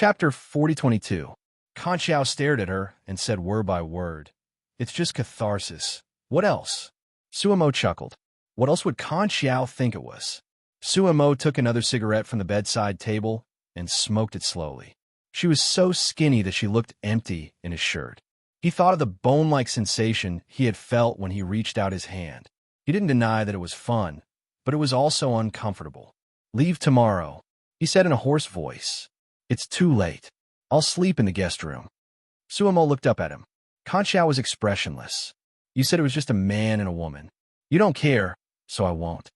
Chapter 4022. Kan Xiao stared at her and said word by word, "It's just catharsis. What else?" Suemo chuckled. What else would Kan Xiao think it was? Suemo took another cigarette from the bedside table and smoked it slowly. She was so skinny that she looked empty in his shirt. He thought of the bone-like sensation he had felt when he reached out his hand. He didn't deny that it was fun, but it was also uncomfortable. "Leave tomorrow," he said in a hoarse voice. "It's too late. I'll sleep in the guest room." Suemo looked up at him. Kan Xiao was expressionless. "You said it was just a man and a woman. You don't care, so I won't."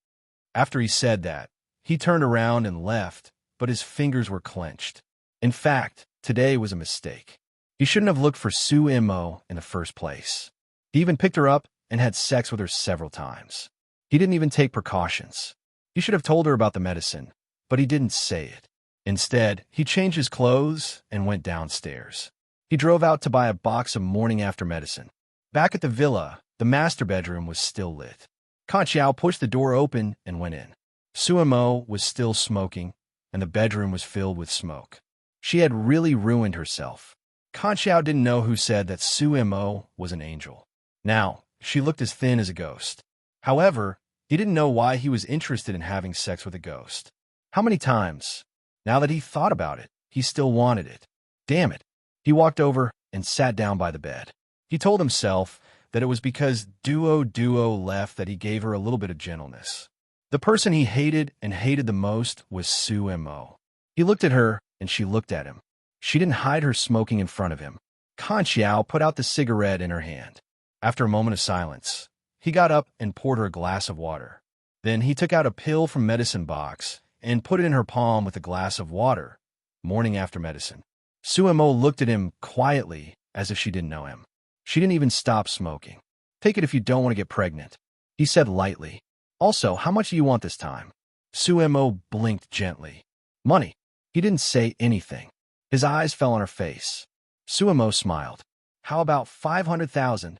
After he said that, he turned around and left, but his fingers were clenched. In fact, today was a mistake. He shouldn't have looked for Suemo in the first place. He even picked her up and had sex with her several times. He didn't even take precautions. He should have told her about the medicine, but he didn't say it. Instead, he changed his clothes and went downstairs. He drove out to buy a box of morning-after medicine. Back at the villa, the master bedroom was still lit. Kan Xiao pushed the door open and went in. Suemo was still smoking, and the bedroom was filled with smoke. She had really ruined herself. Kan Xiao didn't know who said that Suemo was an angel. Now, she looked as thin as a ghost. However, he didn't know why he was interested in having sex with a ghost. How many times? Now that he thought about it, he still wanted it. Damn it. He walked over and sat down by the bed. He told himself that it was because Duo left that he gave her a little bit of gentleness. The person he hated and hated the most was Suemo. He looked at her, and she looked at him. She didn't hide her smoking in front of him. Kan Xiao put out the cigarette in her hand. After a moment of silence, he got up and poured her a glass of water. Then he took out a pill from medicine box and put it in her palm with a glass of water, morning after medicine. Suemo looked at him quietly, as if she didn't know him. She didn't even stop smoking. "Take it if you don't want to get pregnant," he said lightly. "Also, how much do you want this time?" Suemo blinked gently. "Money." He didn't say anything. His eyes fell on her face. Suemo smiled. "How about 500,000?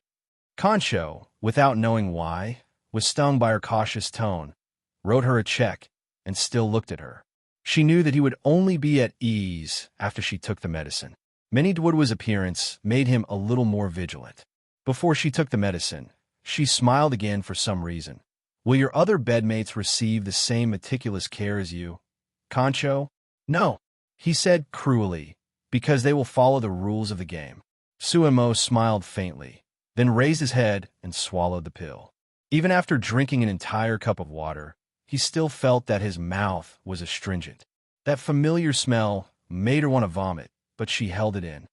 Concho, without knowing why, was stung by her cautious tone, wrote her a check, and still looked at her. She knew that he would only be at ease after she took the medicine. Minnie Dwoodwa's appearance made him a little more vigilant. Before she took the medicine, she smiled again for some reason. "Will your other bedmates receive the same meticulous care as you, Concho?" "No," he said cruelly, "because they will follow the rules of the game." Suemo smiled faintly, then raised his head and swallowed the pill. Even after drinking an entire cup of water, he still felt that his mouth was astringent. That familiar smell made her want to vomit, but she held it in.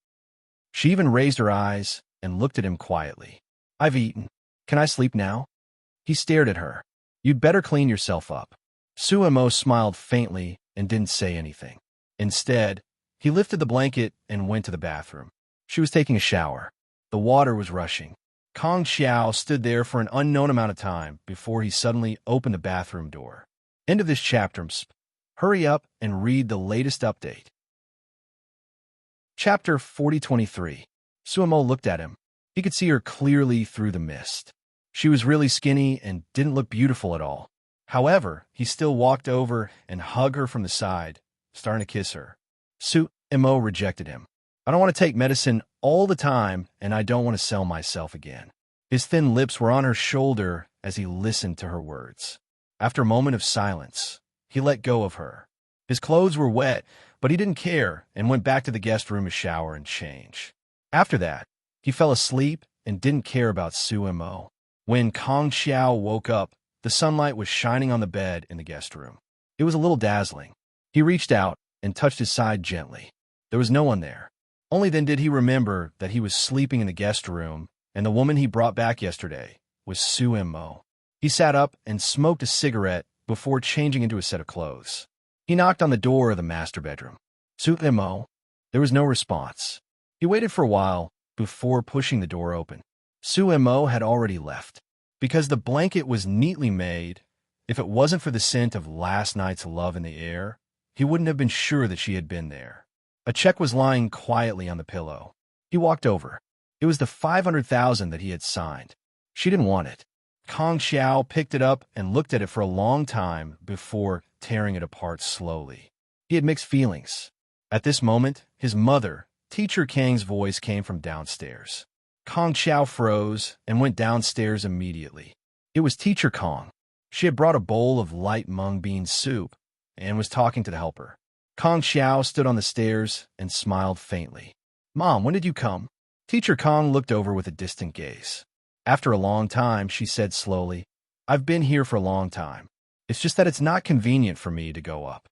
She even raised her eyes and looked at him quietly. "I've eaten. Can I sleep now?" He stared at her. "You'd better clean yourself up." Suemo smiled faintly and didn't say anything. Instead, he lifted the blanket and went to the bathroom. She was taking a shower. The water was rushing. Kan Xiao stood there for an unknown amount of time before he suddenly opened the bathroom door. End of this chapter. Hurry up and read the latest update. Chapter 4023. Suemo looked at him. He could see her clearly through the mist. She was really skinny and didn't look beautiful at all. However, he still walked over and hugged her from the side, starting to kiss her. Suemo rejected him. "I don't want to take medicine all the time, and I don't want to sell myself again." His thin lips were on her shoulder as he listened to her words. After a moment of silence, he let go of her. His clothes were wet, but he didn't care and went back to the guest room to shower and change. After that, he fell asleep and didn't care about Suemo. When Kan Xiao woke up, the sunlight was shining on the bed in the guest room. It was a little dazzling. He reached out and touched his side gently. There was no one there. Only then did he remember that he was sleeping in the guest room, and the woman he brought back yesterday was Suemo. He sat up and smoked a cigarette before changing into a set of clothes. He knocked on the door of the master bedroom. "Suemo?" There was no response. He waited for a while before pushing the door open. Suemo had already left. Because the blanket was neatly made, if it wasn't for the scent of last night's love in the air, he wouldn't have been sure that she had been there. A check was lying quietly on the pillow. He walked over. It was the 500,000 that he had signed. She didn't want it. Kan Xiao picked it up and looked at it for a long time before tearing it apart slowly. He had mixed feelings. At this moment, his mother, Teacher Kang's voice came from downstairs. Kong Xiao froze and went downstairs immediately. It was Teacher Kong. She had brought a bowl of light mung bean soup and was talking to the helper. Kong Xiao stood on the stairs and smiled faintly. "Mom, when did you come?" Teacher Kong looked over with a distant gaze. After a long time, she said slowly, "I've been here for a long time. It's just that it's not convenient for me to go up."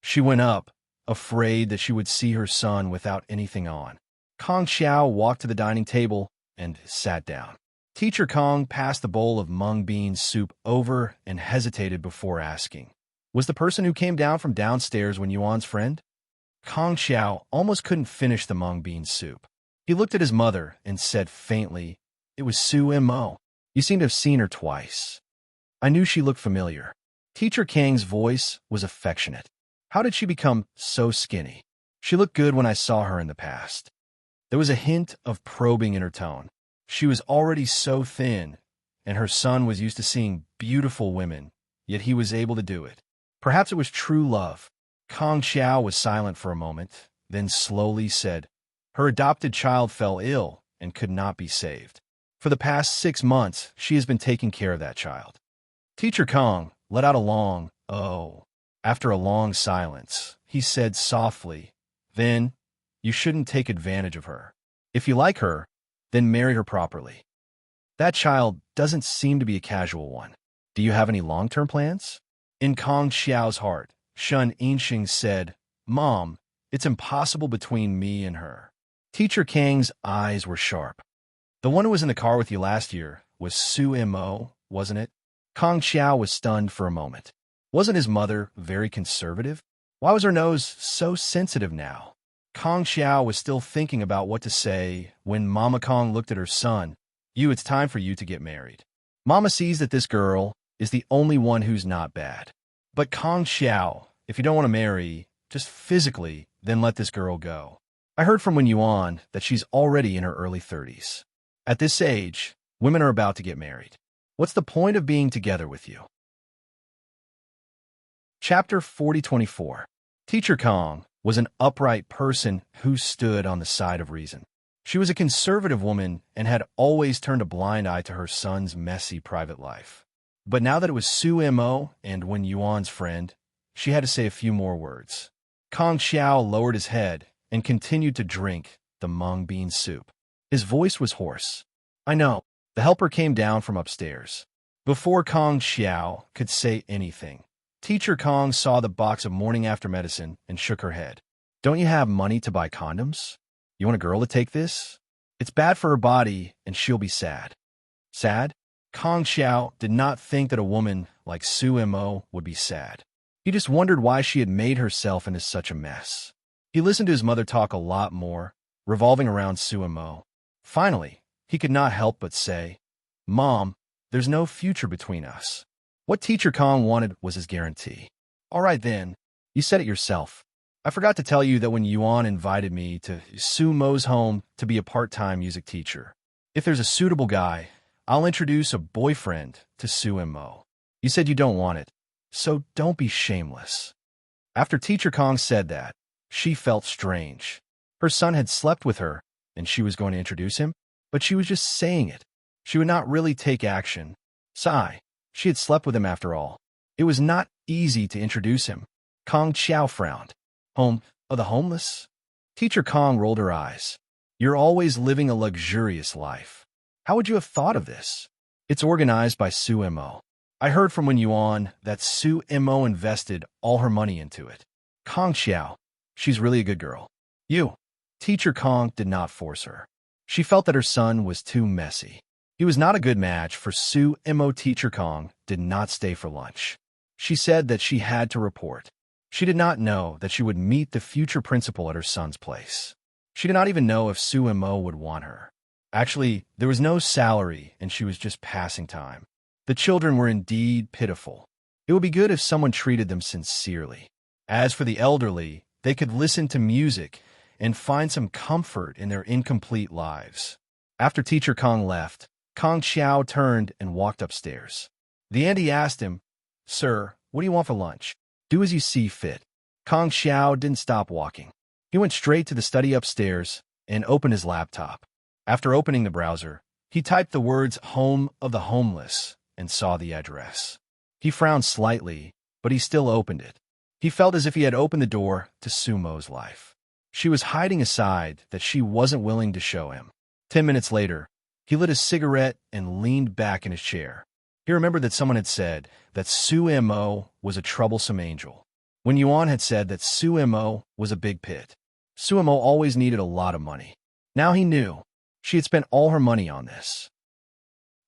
She went up, afraid that she would see her son without anything on. Kong Xiao walked to the dining table and sat down. Teacher Kong passed the bowl of mung bean soup over and hesitated before asking, "Was the person who came down from downstairs when Yuan's friend?" Kong Xiao almost couldn't finish the mung bean soup. He looked at his mother and said faintly, "It was Su Mo. You seem to have seen her twice." I knew she looked familiar. Teacher Kang's voice was affectionate. How did she become so skinny? She looked good when I saw her in the past. There was a hint of probing in her tone. She was already so thin, and her son was used to seeing beautiful women, yet he was able to do it. Perhaps it was true love. Kong Xiao was silent for a moment, then slowly said, "Her adopted child fell ill and could not be saved. For the past 6 months, she has been taking care of that child." Teacher Kong let out a long, "Oh." After a long silence, he said softly, "Then, you shouldn't take advantage of her. If you like her, then marry her properly. That child doesn't seem to be a casual one. Do you have any long-term plans?" In Kong Xiao's heart, Shun Yinxing said, "Mom, it's impossible between me and her." Teacher Kang's eyes were sharp. "The one who was in the car with you last year was Su Mo, wasn't it?" Kong Xiao was stunned for a moment. Wasn't his mother very conservative? Why was her nose so sensitive now? Kong Xiao was still thinking about what to say when Mama Kong looked at her son. It's time for you to get married. Mama sees that this girl is the only one who's not bad. But Kong Xiao, if you don't want to marry, just physically, then let this girl go. I heard from Wen Yuan that she's already in her early 30s. At this age, women are about to get married. What's the point of being together with you? Chapter 4024. Teacher Kong was an upright person who stood on the side of reason. She was a conservative woman and had always turned a blind eye to her son's messy private life. But now that it was Su Mo and Wen Yuan's friend, she had to say a few more words. Kong Xiao lowered his head and continued to drink the mung bean soup. His voice was hoarse. "I know." The helper came down from upstairs. Before Kong Xiao could say anything, Teacher Kong saw the box of morning after medicine and shook her head. "Don't you have money to buy condoms? You want a girl to take this? It's bad for her body, and she'll be sad." Sad? Kong Xiao did not think that a woman like Su Mo would be sad. He just wondered why she had made herself into such a mess. He listened to his mother talk a lot more, revolving around Su Mo. Finally, he could not help but say, "Mom, there's no future between us." What Teacher Kong wanted was his guarantee. "All right then, you said it yourself. I forgot to tell you that when Yuan invited me to Su Mo's home to be a part-time music teacher, if there's a suitable guy, I'll introduce a boyfriend to Su Mo. You said you don't want it, so don't be shameless." After Teacher Kong said that, she felt strange. Her son had slept with her, and she was going to introduce him, but she was just saying it. She would not really take action. Sigh. She had slept with him after all. It was not easy to introduce him. Kong Xiao frowned. "Home of the homeless?" Teacher Kong rolled her eyes. "You're always living a luxurious life. How would you have thought of this? It's organized by Su Mo. I heard from Wen Yuan that Su Mo invested all her money into it. Kong Xiao, she's really a good girl. You." Teacher Kong did not force her. She felt that her son was too messy. He was not a good match for Su Mo. Teacher Kong did not stay for lunch. She said that she had to report. She did not know that she would meet the future principal at her son's place. She did not even know if Su Mo would want her. Actually, there was no salary and she was just passing time. The children were indeed pitiful. It would be good if someone treated them sincerely. As for the elderly, they could listen to music and find some comfort in their incomplete lives. After Teacher Kong left, Kong Xiao turned and walked upstairs. The auntie asked him, "Sir, what do you want for lunch?" "Do as you see fit." Kong Xiao didn't stop walking. He went straight to the study upstairs and opened his laptop. After opening the browser, he typed the words "Home of the Homeless" and saw the address. He frowned slightly, but he still opened it. He felt as if he had opened the door to Sumo's life. She was hiding a side that she wasn't willing to show him. 10 minutes later, he lit a cigarette and leaned back in his chair. He remembered that someone had said that Sumo was a troublesome angel, when Yuan had said that Sumo was a big pit. Sumo always needed a lot of money. Now he knew. She had spent all her money on this.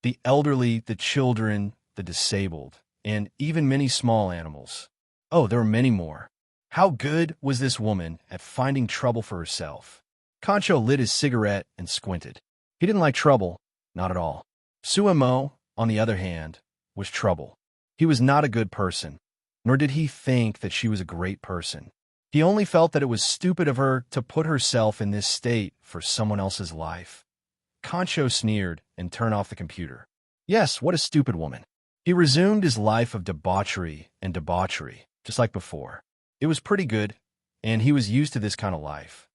The elderly, the children, the disabled, and even many small animals. Oh, there were many more. How good was this woman at finding trouble for herself? Concho lit his cigarette and squinted. He didn't like trouble, not at all. Sumo, on the other hand, was trouble. He was not a good person, nor did he think that she was a great person. He only felt that it was stupid of her to put herself in this state for someone else's life. Concho sneered and turned off the computer. Yes, what a stupid woman. He resumed his life of debauchery and debauchery, just like before. It was pretty good, and he was used to this kind of life.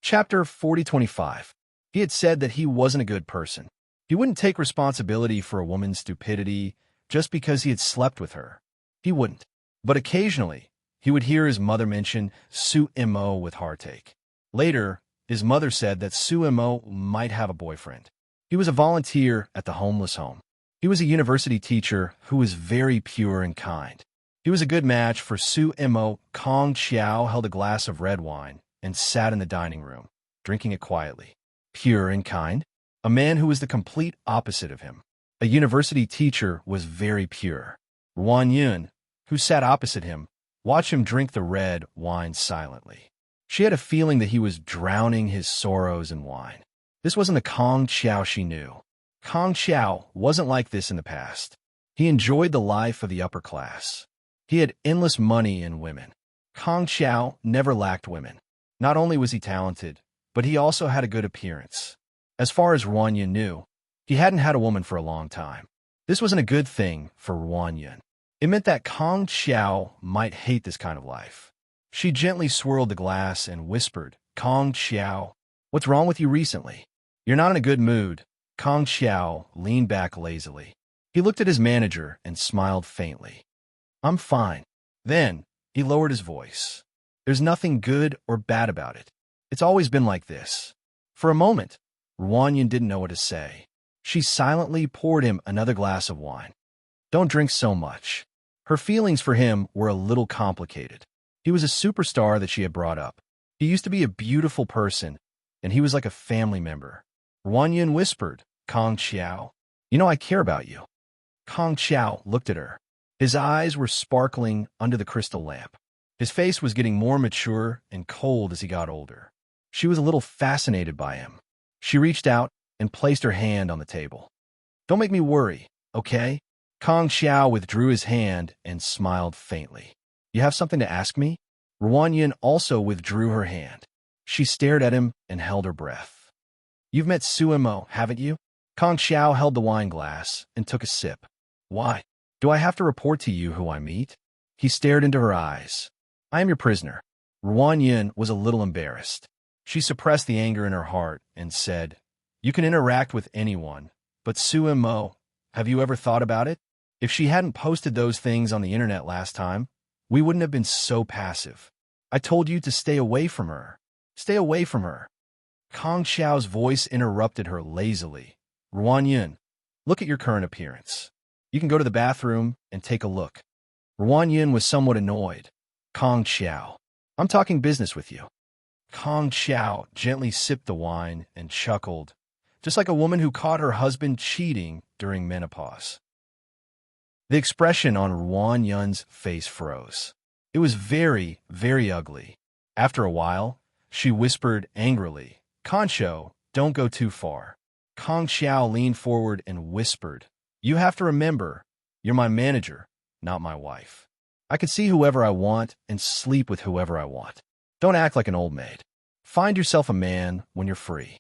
Chapter 4025. He had said that he wasn't a good person. He wouldn't take responsibility for a woman's stupidity just because he had slept with her. He wouldn't. But occasionally, he would hear his mother mention Sumo with heartache. Later, his mother said that Sumo might have a boyfriend. He was a volunteer at the homeless home. He was a university teacher who was very pure and kind. He was a good match for Sumo. Kong Xiao held a glass of red wine and sat in the dining room, drinking it quietly. Pure and kind? A man who was the complete opposite of him. A university teacher was very pure. Ruan Yun, who sat opposite him, watched him drink the red wine silently. She had a feeling that he was drowning his sorrows in wine. This wasn't the Kong Xiao she knew. Kong Xiao wasn't like this in the past. He enjoyed the life of the upper class. He had endless money and women. Kong Xiao never lacked women. Not only was he talented, but he also had a good appearance. As far as Ruan Yun knew, he hadn't had a woman for a long time. This wasn't a good thing for Ruan Yun. It meant that Kong Xiao might hate this kind of life. She gently swirled the glass and whispered, "Kong Xiao, what's wrong with you recently? You're not in a good mood." Kong Xiao leaned back lazily. He looked at his manager and smiled faintly. "I'm fine." Then he lowered his voice. "There's nothing good or bad about it. It's always been like this." For a moment, Ruan Yun didn't know what to say. She silently poured him another glass of wine. "Don't drink so much." Her feelings for him were a little complicated. He was a superstar that she had brought up. He used to be a beautiful person, and he was like a family member. Ruan Yun whispered, "Kong Xiao, you know I care about you." Kong Xiao looked at her. His eyes were sparkling under the crystal lamp. His face was getting more mature and cold as he got older. She was a little fascinated by him. She reached out and placed her hand on the table. "Don't make me worry, okay?" Kong Xiao withdrew his hand and smiled faintly. "You have something to ask me?" Ruan Yun also withdrew her hand. She stared at him and held her breath. "You've met Sumo, haven't you?" Kong Xiao held the wine glass and took a sip. "Why? Do I have to report to you who I meet?" He stared into her eyes. "I am your prisoner." Ruan Yun was a little embarrassed. She suppressed the anger in her heart and said, "You can interact with anyone, but Sumo, have you ever thought about it? If she hadn't posted those things on the internet last time, we wouldn't have been so passive. I told you to stay away from her. Stay away from her." Kong Xiao's voice interrupted her lazily. "Ruan Yun, look at your current appearance. You can go to the bathroom and take a look." Ruan Yun was somewhat annoyed. "Kong Xiao, I'm talking business with you." Kong Xiao gently sipped the wine and chuckled, just like a woman who caught her husband cheating during menopause. The expression on Ruan Yun's face froze. It was very, very ugly. After a while, she whispered angrily, "Concho, don't go too far." Kong Xiao leaned forward and whispered, "You have to remember, you're my manager, not my wife. I can see whoever I want and sleep with whoever I want. Don't act like an old maid. Find yourself a man when you're free."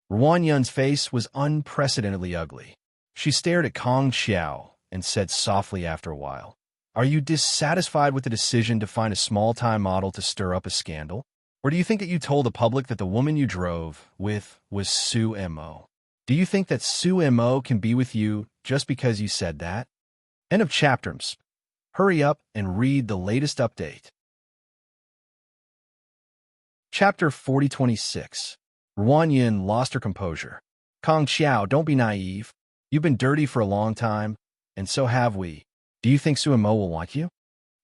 Ruan Yun's face was unprecedentedly ugly. She stared at Kong Xiao and said softly after a while, Are you dissatisfied with the decision to find a small-time model to stir up a scandal? Or do you think that you told the public that the woman you drove with was Sue M.O.? Do you think that Sue M.O. can be with you just because you said that? End of chapters. Hurry up and read the latest update. Chapter 4026. Ruan Yin lost her composure. Kong Xiao, don't be naive. You've been dirty for a long time, and so have we. Do you think Sue Mo will want you?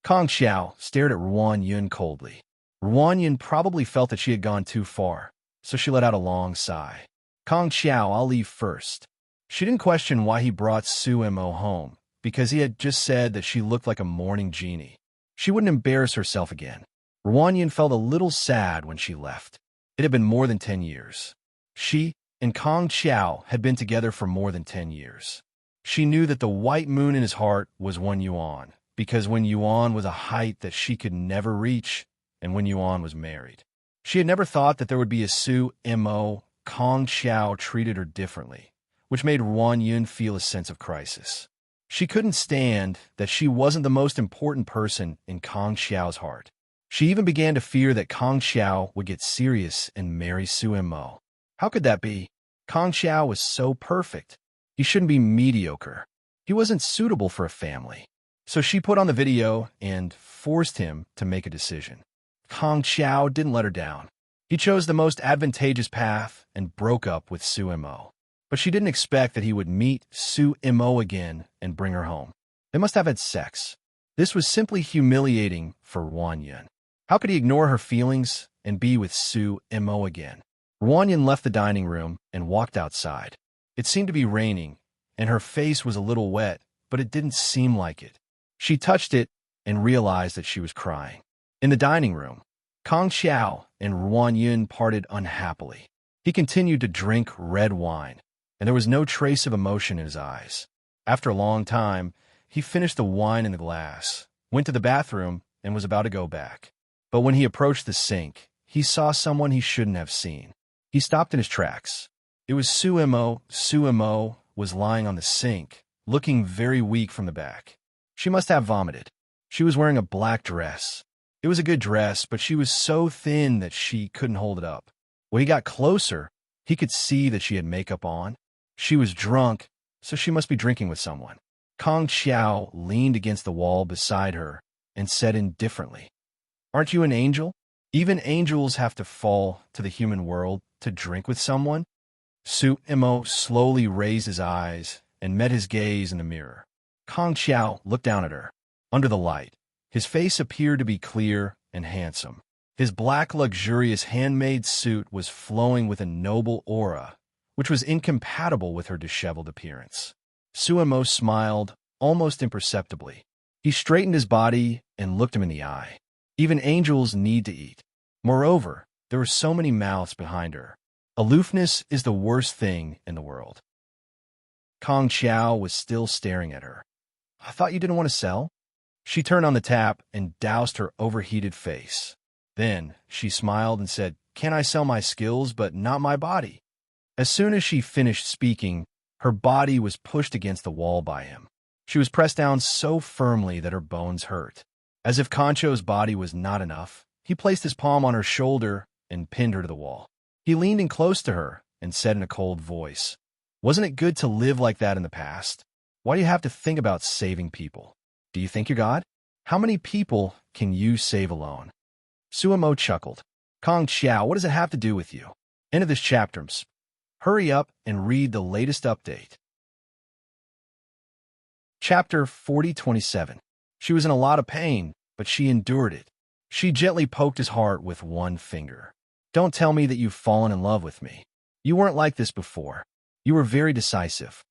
Kong Xiao stared at Ruan Yin coldly. Ruan Yin probably felt that she had gone too far, so she let out a long sigh. Kong Xiao, I'll leave first. She didn't question why he brought Sue Mo home, because he had just said that she looked like a mourning genie. She wouldn't embarrass herself again. Ruan Yin felt a little sad when she left. It had been more than 10 years. She and Kong Xiao had been together for more than 10 years. She knew that the white moon in his heart was 1 yuan, because 1 yuan was a height that she could never reach, and 1 yuan was married. She had never thought that there would be a Sue Mo. Kong Xiao treated her differently, which made Ruan Yin feel a sense of crisis. She couldn't stand that she wasn't the most important person in Kong Xiao's heart. She even began to fear that Kong Xiao would get serious and marry Sue Mo. How could that be? Kong Xiao was so perfect. He shouldn't be mediocre. He wasn't suitable for a family. So she put on the video and forced him to make a decision. Kong Xiao didn't let her down. He chose the most advantageous path and broke up with Sue Mo. But she didn't expect that he would meet Sue Mo again and bring her home. They must have had sex. This was simply humiliating for Ruan Yin. How could he ignore her feelings and be with Sue Mo again? Ruan Yin left the dining room and walked outside. It seemed to be raining, and her face was a little wet, but it didn't seem like it. She touched it and realized that she was crying. In the dining room, Kong Xiao and Ruan Yin parted unhappily. He continued to drink red wine, and there was no trace of emotion in his eyes. After a long time, he finished the wine in the glass, went to the bathroom, and was about to go back. But when he approached the sink, he saw someone he shouldn't have seen. He stopped in his tracks. It was Sue Mo. Sue Mo was lying on the sink, looking very weak from the back. She must have vomited. She was wearing a black dress. It was a good dress, but she was so thin that she couldn't hold it up. When he got closer, he could see that she had makeup on. She was drunk, so she must be drinking with someone. Kong Xiao leaned against the wall beside her and said indifferently, "Aren't you an angel? Even angels have to fall to the human world to drink with someone?" Sue Mo slowly raised his eyes and met his gaze in the mirror. Kong Xiao looked down at her. Under the light, his face appeared to be clear and handsome. His black, luxurious handmade suit was flowing with a noble aura, which was incompatible with her disheveled appearance. Sue Mo smiled, almost imperceptibly. He straightened his body and looked him in the eye. Even angels need to eat. Moreover, there were so many mouths behind her. Aloofness is the worst thing in the world. Kong Xiao was still staring at her. "I thought you didn't want to sell?" She turned on the tap and doused her overheated face. Then she smiled and said, "Can I sell my skills, but not my body?" As soon as she finished speaking, her body was pushed against the wall by him. She was pressed down so firmly that her bones hurt. As if Concho's body was not enough, he placed his palm on her shoulder and pinned her to the wall. He leaned in close to her and said in a cold voice, "Wasn't it good to live like that in the past? Why do you have to think about saving people? Do you think you're God? How many people can you save alone?" Sue Mo chuckled. "Kong Xiao, what does it have to do with you?" End of this chapter. Hurry up and read the latest update. Chapter 4027. She was in a lot of pain, but she endured it. She gently poked his heart with one finger. "Don't tell me that you've fallen in love with me. You weren't like this before. You were very decisive."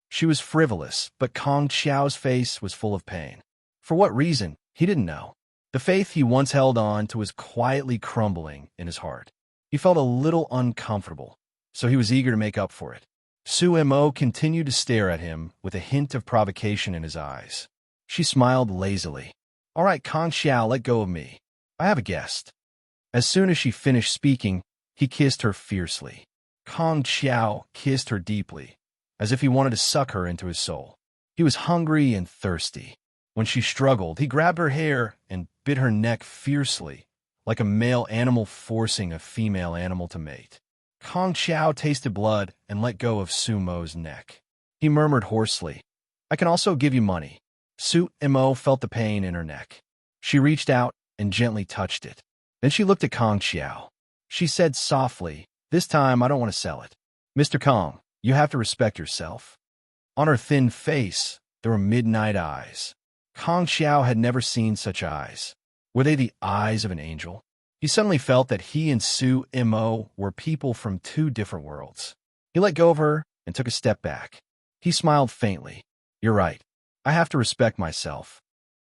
She was frivolous, but Kong Xiao's face was full of pain. For what reason, he didn't know. The faith he once held on to was quietly crumbling in his heart. He felt a little uncomfortable, so he was eager to make up for it. Sue Mo continued to stare at him with a hint of provocation in his eyes. She smiled lazily. "All right, Kong Xiao, let go of me. I have a guest." As soon as she finished speaking, he kissed her fiercely. Kong Xiao kissed her deeply, as if he wanted to suck her into his soul. He was hungry and thirsty. When she struggled, he grabbed her hair and bit her neck fiercely, like a male animal forcing a female animal to mate. Kong Xiao tasted blood and let go of Su Mo's neck. He murmured hoarsely, "I can also give you money." Su Mo felt the pain in her neck. She reached out and gently touched it. Then she looked at Kong Xiao. She said softly, "This time I don't want to sell it. Mr. Kong, you have to respect yourself." On her thin face, there were midnight eyes. Kong Xiao had never seen such eyes. Were they the eyes of an angel? He suddenly felt that he and Su Mo were people from two different worlds. He let go of her and took a step back. He smiled faintly. "You're right. I have to respect myself."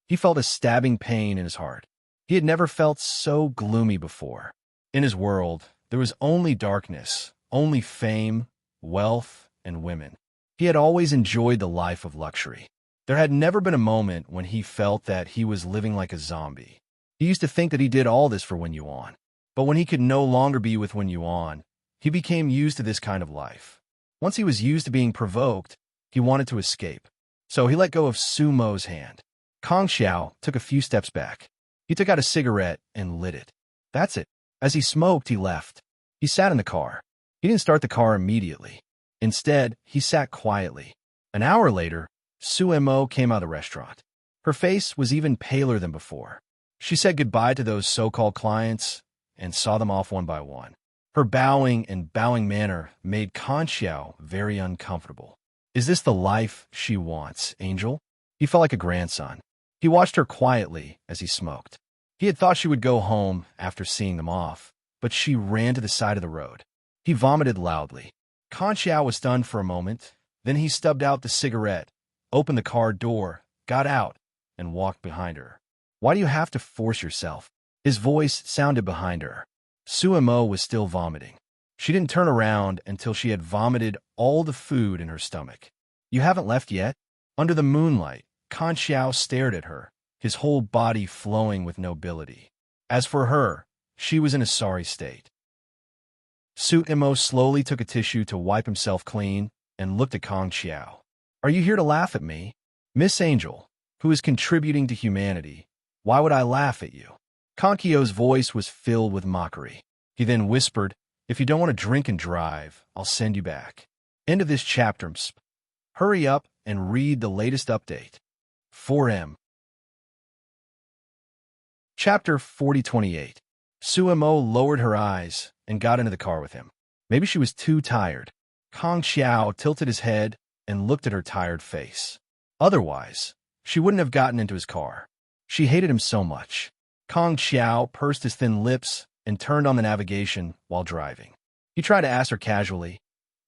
He felt a stabbing pain in his heart. He had never felt so gloomy before. In his world, there was only darkness, only fame, wealth, and women. He had always enjoyed the life of luxury. There had never been a moment when he felt that he was living like a zombie. He used to think that he did all this for Wen Yuan. But when he could no longer be with Wen Yuan, he became used to this kind of life. Once he was used to being provoked, he wanted to escape. So he let go of Su Mo's hand. Kong Xiao took a few steps back. He took out a cigarette and lit it. That's it. As he smoked, he left. He sat in the car. He didn't start the car immediately. Instead, he sat quietly. An hour later, Su Mo came out of the restaurant. Her face was even paler than before. She said goodbye to those so-called clients and saw them off one by one. Her bowing manner made Kong Xiao very uncomfortable. Is this the life she wants, Angel? He felt like a grandson. He watched her quietly as he smoked. He had thought she would go home after seeing them off, but she ran to the side of the road. He vomited loudly. Kong Xiao was stunned for a moment. Then he stubbed out the cigarette, opened the car door, got out, and walked behind her. "Why do you have to force yourself?" His voice sounded behind her. Su Mo was still vomiting. She didn't turn around until she had vomited all the food in her stomach. "You haven't left yet?" Under the moonlight, Kong Xiao stared at her, his whole body flowing with nobility. As for her, she was in a sorry state. Su Mo slowly took a tissue to wipe himself clean and looked at Kong Xiao. "Are you here to laugh at me? Miss Angel, who is contributing to humanity, why would I laugh at you?" Kong Xiao's voice was filled with mockery. He then whispered, "If you don't want to drink and drive, I'll send you back." End of this chapter. Hurry up and read the latest update. 4M. Chapter 4028. Su Mo lowered her eyes and got into the car with him. Maybe she was too tired. Kong Xiao tilted his head and looked at her tired face. Otherwise, she wouldn't have gotten into his car. She hated him so much. Kong Xiao pursed his thin lips and turned on the navigation while driving. He tried to ask her casually,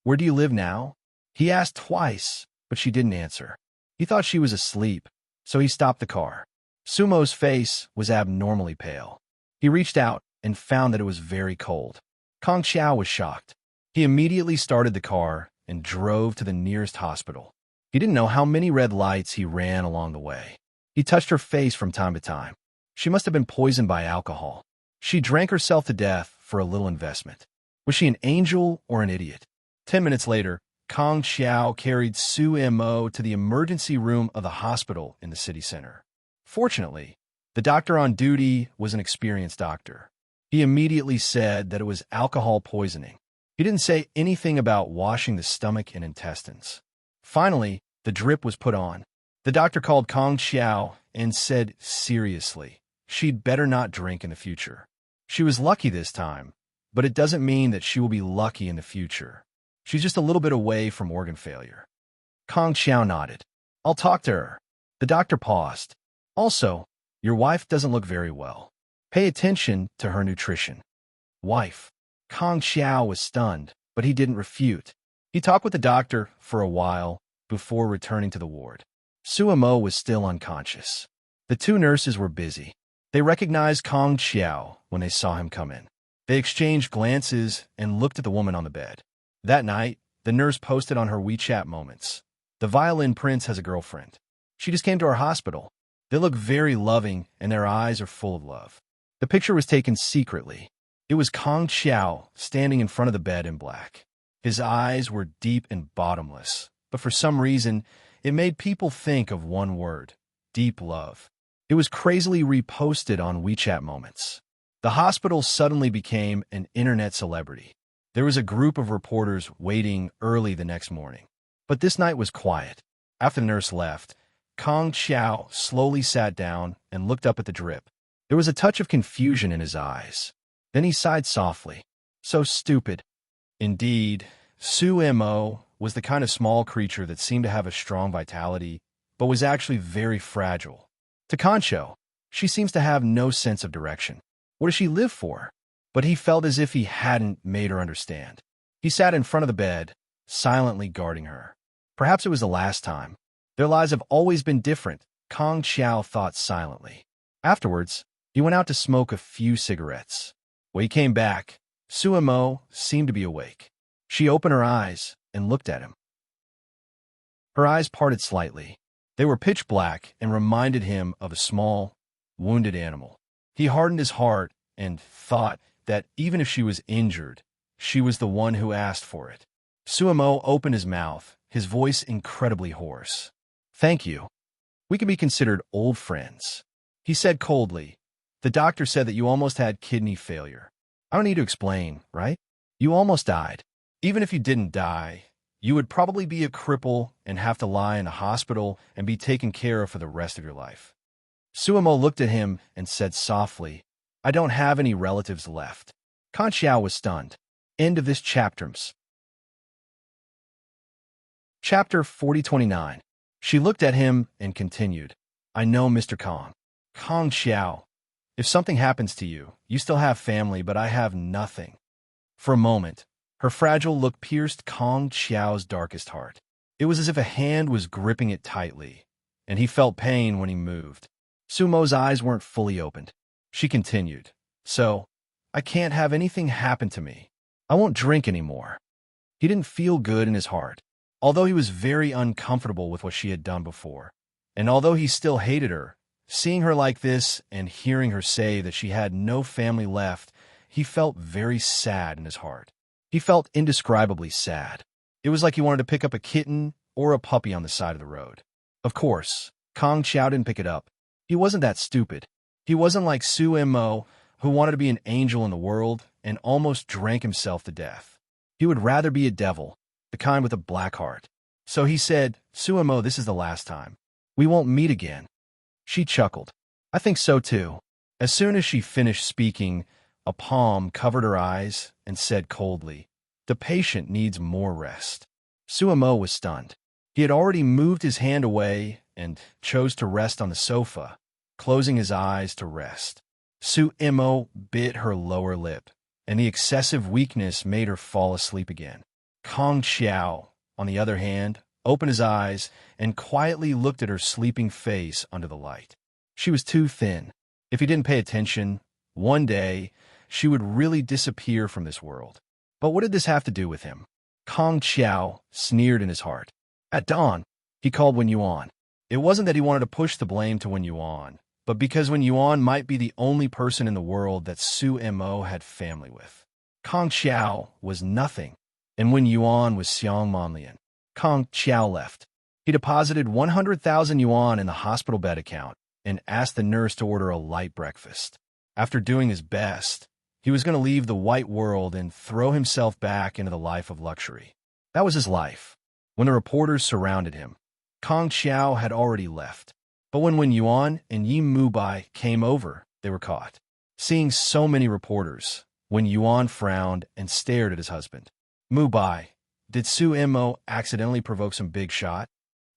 "Where do you live now?" He asked twice, but she didn't answer. He thought she was asleep, so he stopped the car. Sumo's face was abnormally pale. He reached out and found that it was very cold. Kong Xiao was shocked. He immediately started the car and drove to the nearest hospital. He didn't know how many red lights he ran along the way. He touched her face from time to time. She must have been poisoned by alcohol. She drank herself to death for a little investment. Was she an angel or an idiot? 10 minutes later, Kong Xiao carried Su Mo to the emergency room of the hospital in the city center. Fortunately, the doctor on duty was an experienced doctor. He immediately said that it was alcohol poisoning. He didn't say anything about washing the stomach and intestines. Finally, the drip was put on. The doctor called Kong Xiao and said seriously, she'd better not drink in the future. She was lucky this time, but it doesn't mean that she will be lucky in the future. She's just a little bit away from organ failure. Kong Xiao nodded. "I'll talk to her." The doctor paused. "Also, your wife doesn't look very well. Pay attention to her nutrition." Wife. Kong Xiao was stunned, but he didn't refute. He talked with the doctor for a while before returning to the ward. Su Mo was still unconscious. The two nurses were busy. They recognized Kong Xiao when they saw him come in. They exchanged glances and looked at the woman on the bed. That night, the nurse posted on her WeChat moments, "The violin prince has a girlfriend. She just came to our hospital. They look very loving and their eyes are full of love." The picture was taken secretly. It was Kong Xiao standing in front of the bed in black. His eyes were deep and bottomless, but for some reason, it made people think of one word: deep love. It was crazily reposted on WeChat Moments. The hospital suddenly became an internet celebrity. There was a group of reporters waiting early the next morning. But this night was quiet. After the nurse left, Kong Xiao slowly sat down and looked up at the drip. There was a touch of confusion in his eyes. Then he sighed softly. So stupid. Indeed, Su Mo was the kind of small creature that seemed to have a strong vitality, but was actually very fragile. To Concho, she seems to have no sense of direction. What does she live for? But he felt as if he hadn't made her understand. He sat in front of the bed, silently guarding her. Perhaps it was the last time. Their lives have always been different, Kong Xiao thought silently. Afterwards, he went out to smoke a few cigarettes. When he came back, Su Mo seemed to be awake. She opened her eyes and looked at him. Her eyes parted slightly. They were pitch black and reminded him of a small, wounded animal. He hardened his heart and thought that even if she was injured, she was the one who asked for it. Su Mo opened his mouth, his voice incredibly hoarse. Thank you. We can be considered old friends. He said coldly, the doctor said that you almost had kidney failure. I don't need to explain, right? You almost died. Even if you didn't die, you would probably be a cripple and have to lie in a hospital and be taken care of for the rest of your life. Su Mo looked at him and said softly, I don't have any relatives left. Kan Xiao was stunned. End of this chapter. Chapter 4029. She looked at him and continued, I know, Mr. Kong. Kong Xiao, if something happens to you, you still have family, but I have nothing. For a moment, her fragile look pierced Kong Xiao's darkest heart. It was as if a hand was gripping it tightly, and he felt pain when he moved. Sumo's eyes weren't fully opened. She continued, so, I can't have anything happen to me. I won't drink anymore. He didn't feel good in his heart, although he was very uncomfortable with what she had done before. And although he still hated her, seeing her like this and hearing her say that she had no family left, he felt very sad in his heart. He felt indescribably sad. It was like he wanted to pick up a kitten or a puppy on the side of the road. Of course, Kong Xiao didn't pick it up. He wasn't that stupid. He wasn't like Su Mo, who wanted to be an angel in the world and almost drank himself to death. He would rather be a devil, the kind with a black heart. So he said, Su Mo, this is the last time. We won't meet again. She chuckled. I think so too. As soon as she finished speaking, a palm covered her eyes and said coldly, the patient needs more rest. Su Mo was stunned. He had already moved his hand away and chose to rest on the sofa, closing his eyes to rest. Su Mo bit her lower lip, and the excessive weakness made her fall asleep again. Kong Xiao, on the other hand, opened his eyes and quietly looked at her sleeping face under the light. She was too thin. If he didn't pay attention, one day she would really disappear from this world. But what did this have to do with him? Kong Xiao sneered in his heart. At dawn, he called Wen Yuan. It wasn't that he wanted to push the blame to Wen Yuan, but because Wen Yuan might be the only person in the world that Su Mo had family with. Kong Xiao was nothing, and Wen Yuan was Xiang Manlian. Kong Xiao left. He deposited 100,000 yuan in the hospital bed account and asked the nurse to order a light breakfast. After doing his best, he was going to leave the white world and throw himself back into the life of luxury. That was his life. When the reporters surrounded him, Kong Xiao had already left. But when Wen Yuan and Yi Mubai came over, they were caught. Seeing so many reporters, Wen Yuan frowned and stared at his husband. Mubai, did Su Mo accidentally provoke some big shot?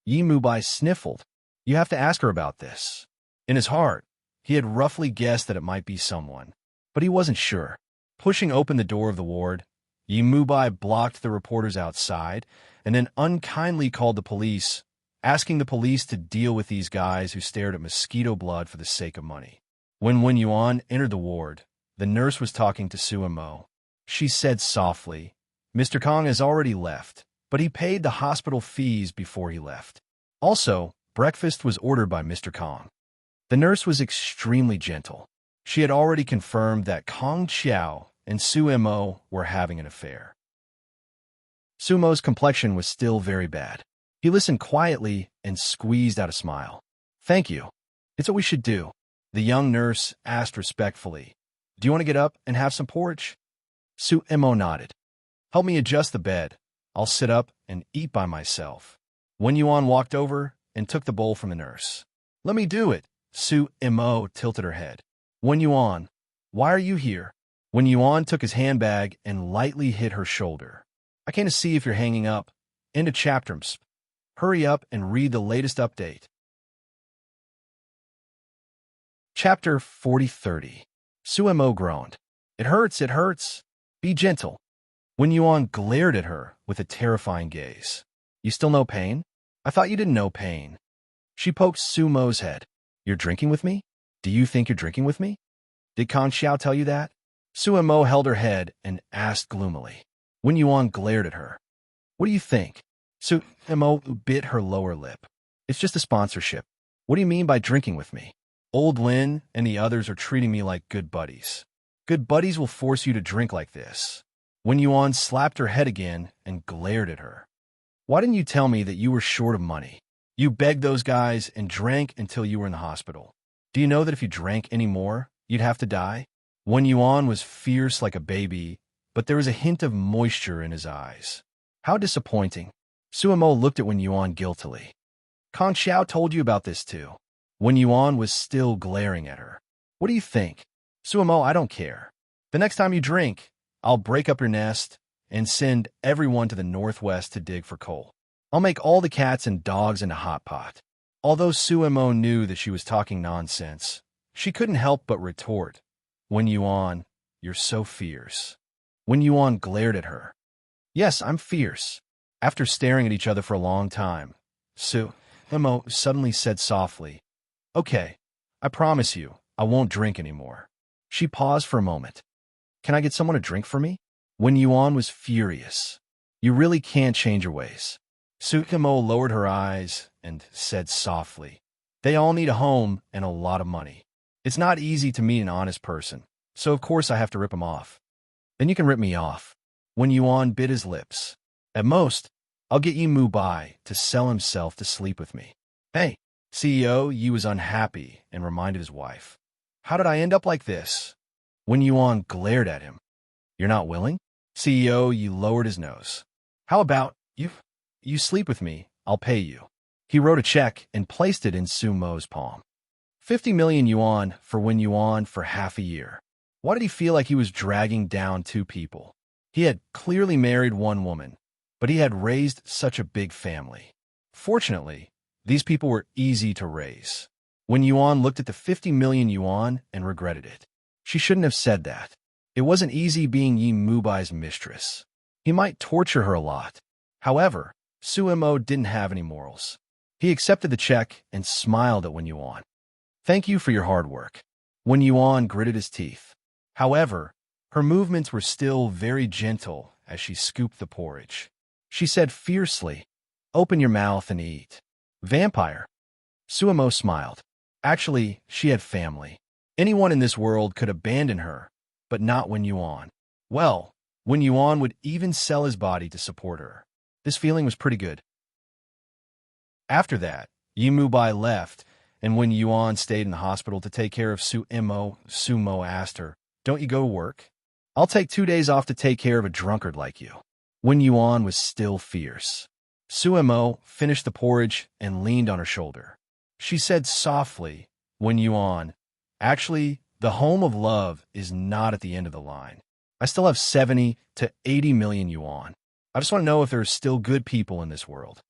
Yi Mubai sniffled. You have to ask her about this. In his heart, he had roughly guessed that it might be someone, but he wasn't sure. Pushing open the door of the ward, Yi Mubai blocked the reporters outside and then unkindly called the police, asking the police to deal with these guys who stared at mosquito blood for the sake of money. When Wen Yuan entered the ward, the nurse was talking to Su Mo. She said softly, Mr. Kong has already left, but he paid the hospital fees before he left. Also, breakfast was ordered by Mr. Kong. The nurse was extremely gentle. She had already confirmed that Kong Xiao and Su Mo were having an affair. Su Mo's complexion was still very bad. He listened quietly and squeezed out a smile. Thank you. It's what we should do. The young nurse asked respectfully. Do you want to get up and have some porridge? Sumo nodded. Help me adjust the bed. I'll sit up and eat by myself. Wen Yuan walked over and took the bowl from the nurse. Let me do it. Sumo tilted her head. Wen Yuan, why are you here? Wen Yuan took his handbag and lightly hit her shoulder. I came to see if you're hanging up. End of chapter. Hurry up and read the latest update. Chapter 40:30. Sumo groaned. It hurts, it hurts. Be gentle. Wen Yuan glared at her with a terrifying gaze. You still know pain? I thought you didn't know pain. She poked Sumo's head. You're drinking with me? Do you think you're drinking with me? Did Kan Xiao tell you that? Sumo held her head and asked gloomily. Wen Yuan glared at her. What do you think? Sumo bit her lower lip. It's just a sponsorship. What do you mean by drinking with me? Old Lin and the others are treating me like good buddies. Good buddies will force you to drink like this. Wen Yuan slapped her head again and glared at her. Why didn't you tell me that you were short of money? You begged those guys and drank until you were in the hospital. Do you know that if you drank any more, you'd have to die? Wen Yuan was fierce like a baby, but there was a hint of moisture in his eyes. How disappointing. Sumo looked at Wen Yuan guiltily. Kan Xiao told you about this too. Wen Yuan was still glaring at her. What do you think? Sumo, I don't care. The next time you drink, I'll break up your nest and send everyone to the northwest to dig for coal. I'll make all the cats and dogs in a hot pot. Although Sumo knew that she was talking nonsense, she couldn't help but retort. Wen Yuan, you're so fierce. Wen Yuan glared at her. Yes, I'm fierce. After staring at each other for a long time, Sumo suddenly said softly, Okay, I promise you, I won't drink anymore. She paused for a moment. Can I get someone to drink for me? Wen Yuan was furious. You really can't change your ways. Sumo lowered her eyes and said softly, They all need a home and a lot of money. It's not easy to meet an honest person, so of course I have to rip him off. Then you can rip me off. Wen Yuan bit his lips. At most, I'll get Yi Mubai to sell himself to sleep with me. Hey, CEO Yi was unhappy and reminded his wife. How did I end up like this? Wen Yuan glared at him. You're not willing? CEO Yi lowered his nose. How about you sleep with me, I'll pay you. He wrote a check and placed it in Sumo's palm. 50 million yuan for Wen Yuan for half a year. Why did he feel like he was dragging down two people? He had clearly married one woman, but he had raised such a big family. Fortunately, these people were easy to raise. Wen Yuan looked at the 50 million yuan and regretted it. She shouldn't have said that. It wasn't easy being Yi Mubai's mistress. He might torture her a lot. However, Sumo didn't have any morals. He accepted the check and smiled at Wen Yuan. Thank you for your hard work. Wen Yuan gritted his teeth. However, her movements were still very gentle as she scooped the porridge. She said fiercely, Open your mouth and eat. Vampire. Sumo smiled. Actually, she had family. Anyone in this world could abandon her, but not Wen Yuan. Well, Wen Yuan would even sell his body to support her. This feeling was pretty good. After that, Yi Mubai left, and Wen Yuan stayed in the hospital to take care of Sumo. Sumo asked her, Don't you go to work? I'll take 2 days off to take care of a drunkard like you. Wen Yuan was still fierce. Sumo finished the porridge and leaned on her shoulder. She said softly, Wen Yuan, actually, the home of love is not at the end of the line. I still have 70 to 80 million yuan. I just want to know if there are still good people in this world.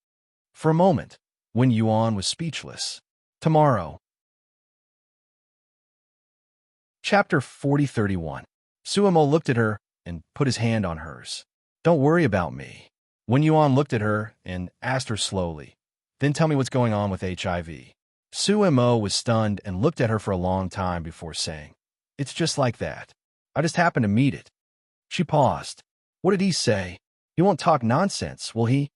For a moment, Wen Yuan was speechless. Tomorrow. Chapter 40:31. Sumo looked at her and put his hand on hers. Don't worry about me. Wen Yuan looked at her and asked her slowly, Then tell me what's going on with HIV. Sumo was stunned and looked at her for a long time before saying, It's just like that. I just happened to meet it. She paused. What did he say? He won't talk nonsense, will he?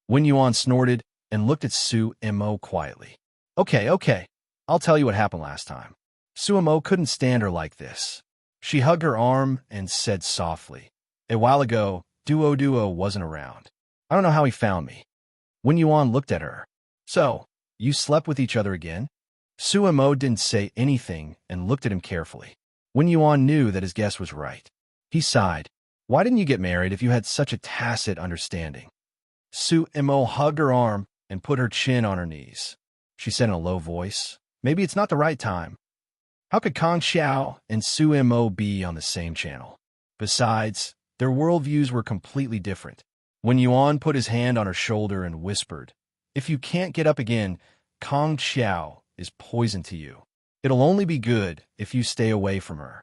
Wen Yuan snorted and looked at Sumo quietly. Okay. I'll tell you what happened last time. Sumo couldn't stand her like this. She hugged her arm and said softly, A while ago, Duo wasn't around. I don't know how he found me. Wen Yuan looked at her. So, you slept with each other again? Suemo didn't say anything and looked at him carefully. Wen Yuan knew that his guess was right. He sighed. Why didn't you get married if you had such a tacit understanding? Suemo hugged her arm and put her chin on her knees. She said in a low voice, maybe it's not the right time. How could Kong Xiao and Suemo be on the same channel? Besides, their worldviews were completely different. Wen Yuan put his hand on her shoulder and whispered, if you can't get up again, Kong Xiao is poison to you. It'll only be good if you stay away from her.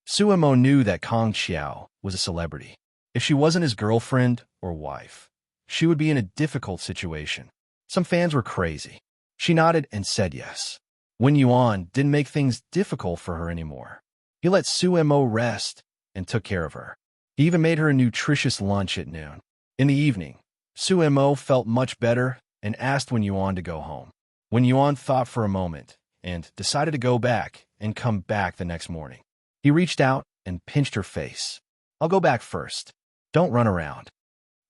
Suemo knew that Kong Xiao was a celebrity. If she wasn't his girlfriend or wife, she would be in a difficult situation. Some fans were crazy. She nodded and said yes. Wen Yuan didn't make things difficult for her anymore. He let Suemo rest and took care of her. He even made her a nutritious lunch at noon. In the evening, Suemo felt much better and asked Wen Yuan to go home. Wen Yuan thought for a moment and decided to go back and come back the next morning. He reached out and pinched her face. I'll go back first. Don't run around.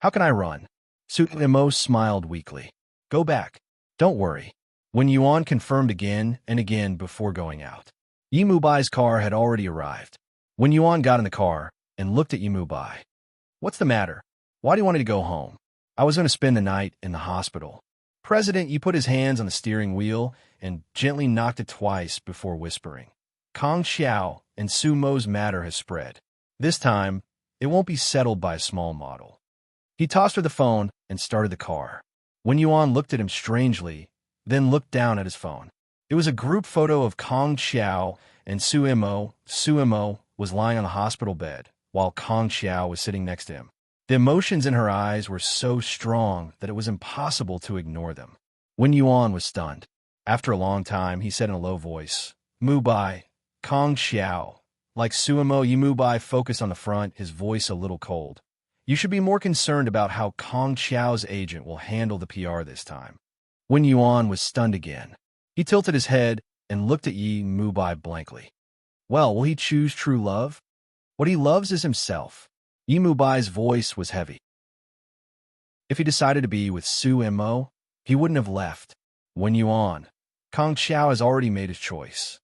How can I run? Suemo smiled weakly. Go back. Don't worry. Wen Yuan confirmed again and again before going out. Yimubai's car had already arrived. Wen Yuan got in the car and looked at Yimubai. What's the matter? Why do you want me to go home? I was going to spend the night in the hospital. President Yi put his hands on the steering wheel and gently knocked it twice before whispering. Kong Xiao and Sumo's matter has spread. This time, it won't be settled by a small model. He tossed her the phone and started the car. Wen Yuan looked at him strangely, then looked down at his phone. It was a group photo of Kong Xiao and Suemo. Suemo was lying on the hospital bed, while Kong Xiao was sitting next to him. The emotions in her eyes were so strong that it was impossible to ignore them. Wen Yuan was stunned. After a long time, he said in a low voice, Mubai, Kong Xiao. Like Suemo, Yimubai focused on the front, his voice a little cold. You should be more concerned about how Kong Xiao's agent will handle the PR this time. Wen Yuan was stunned again. He tilted his head and looked at Yimubai blankly. Well, will he choose true love? What he loves is himself. Yimubai's voice was heavy. If he decided to be with Suemo, he wouldn't have left. Wen Yuan, Kong Xiao has already made his choice.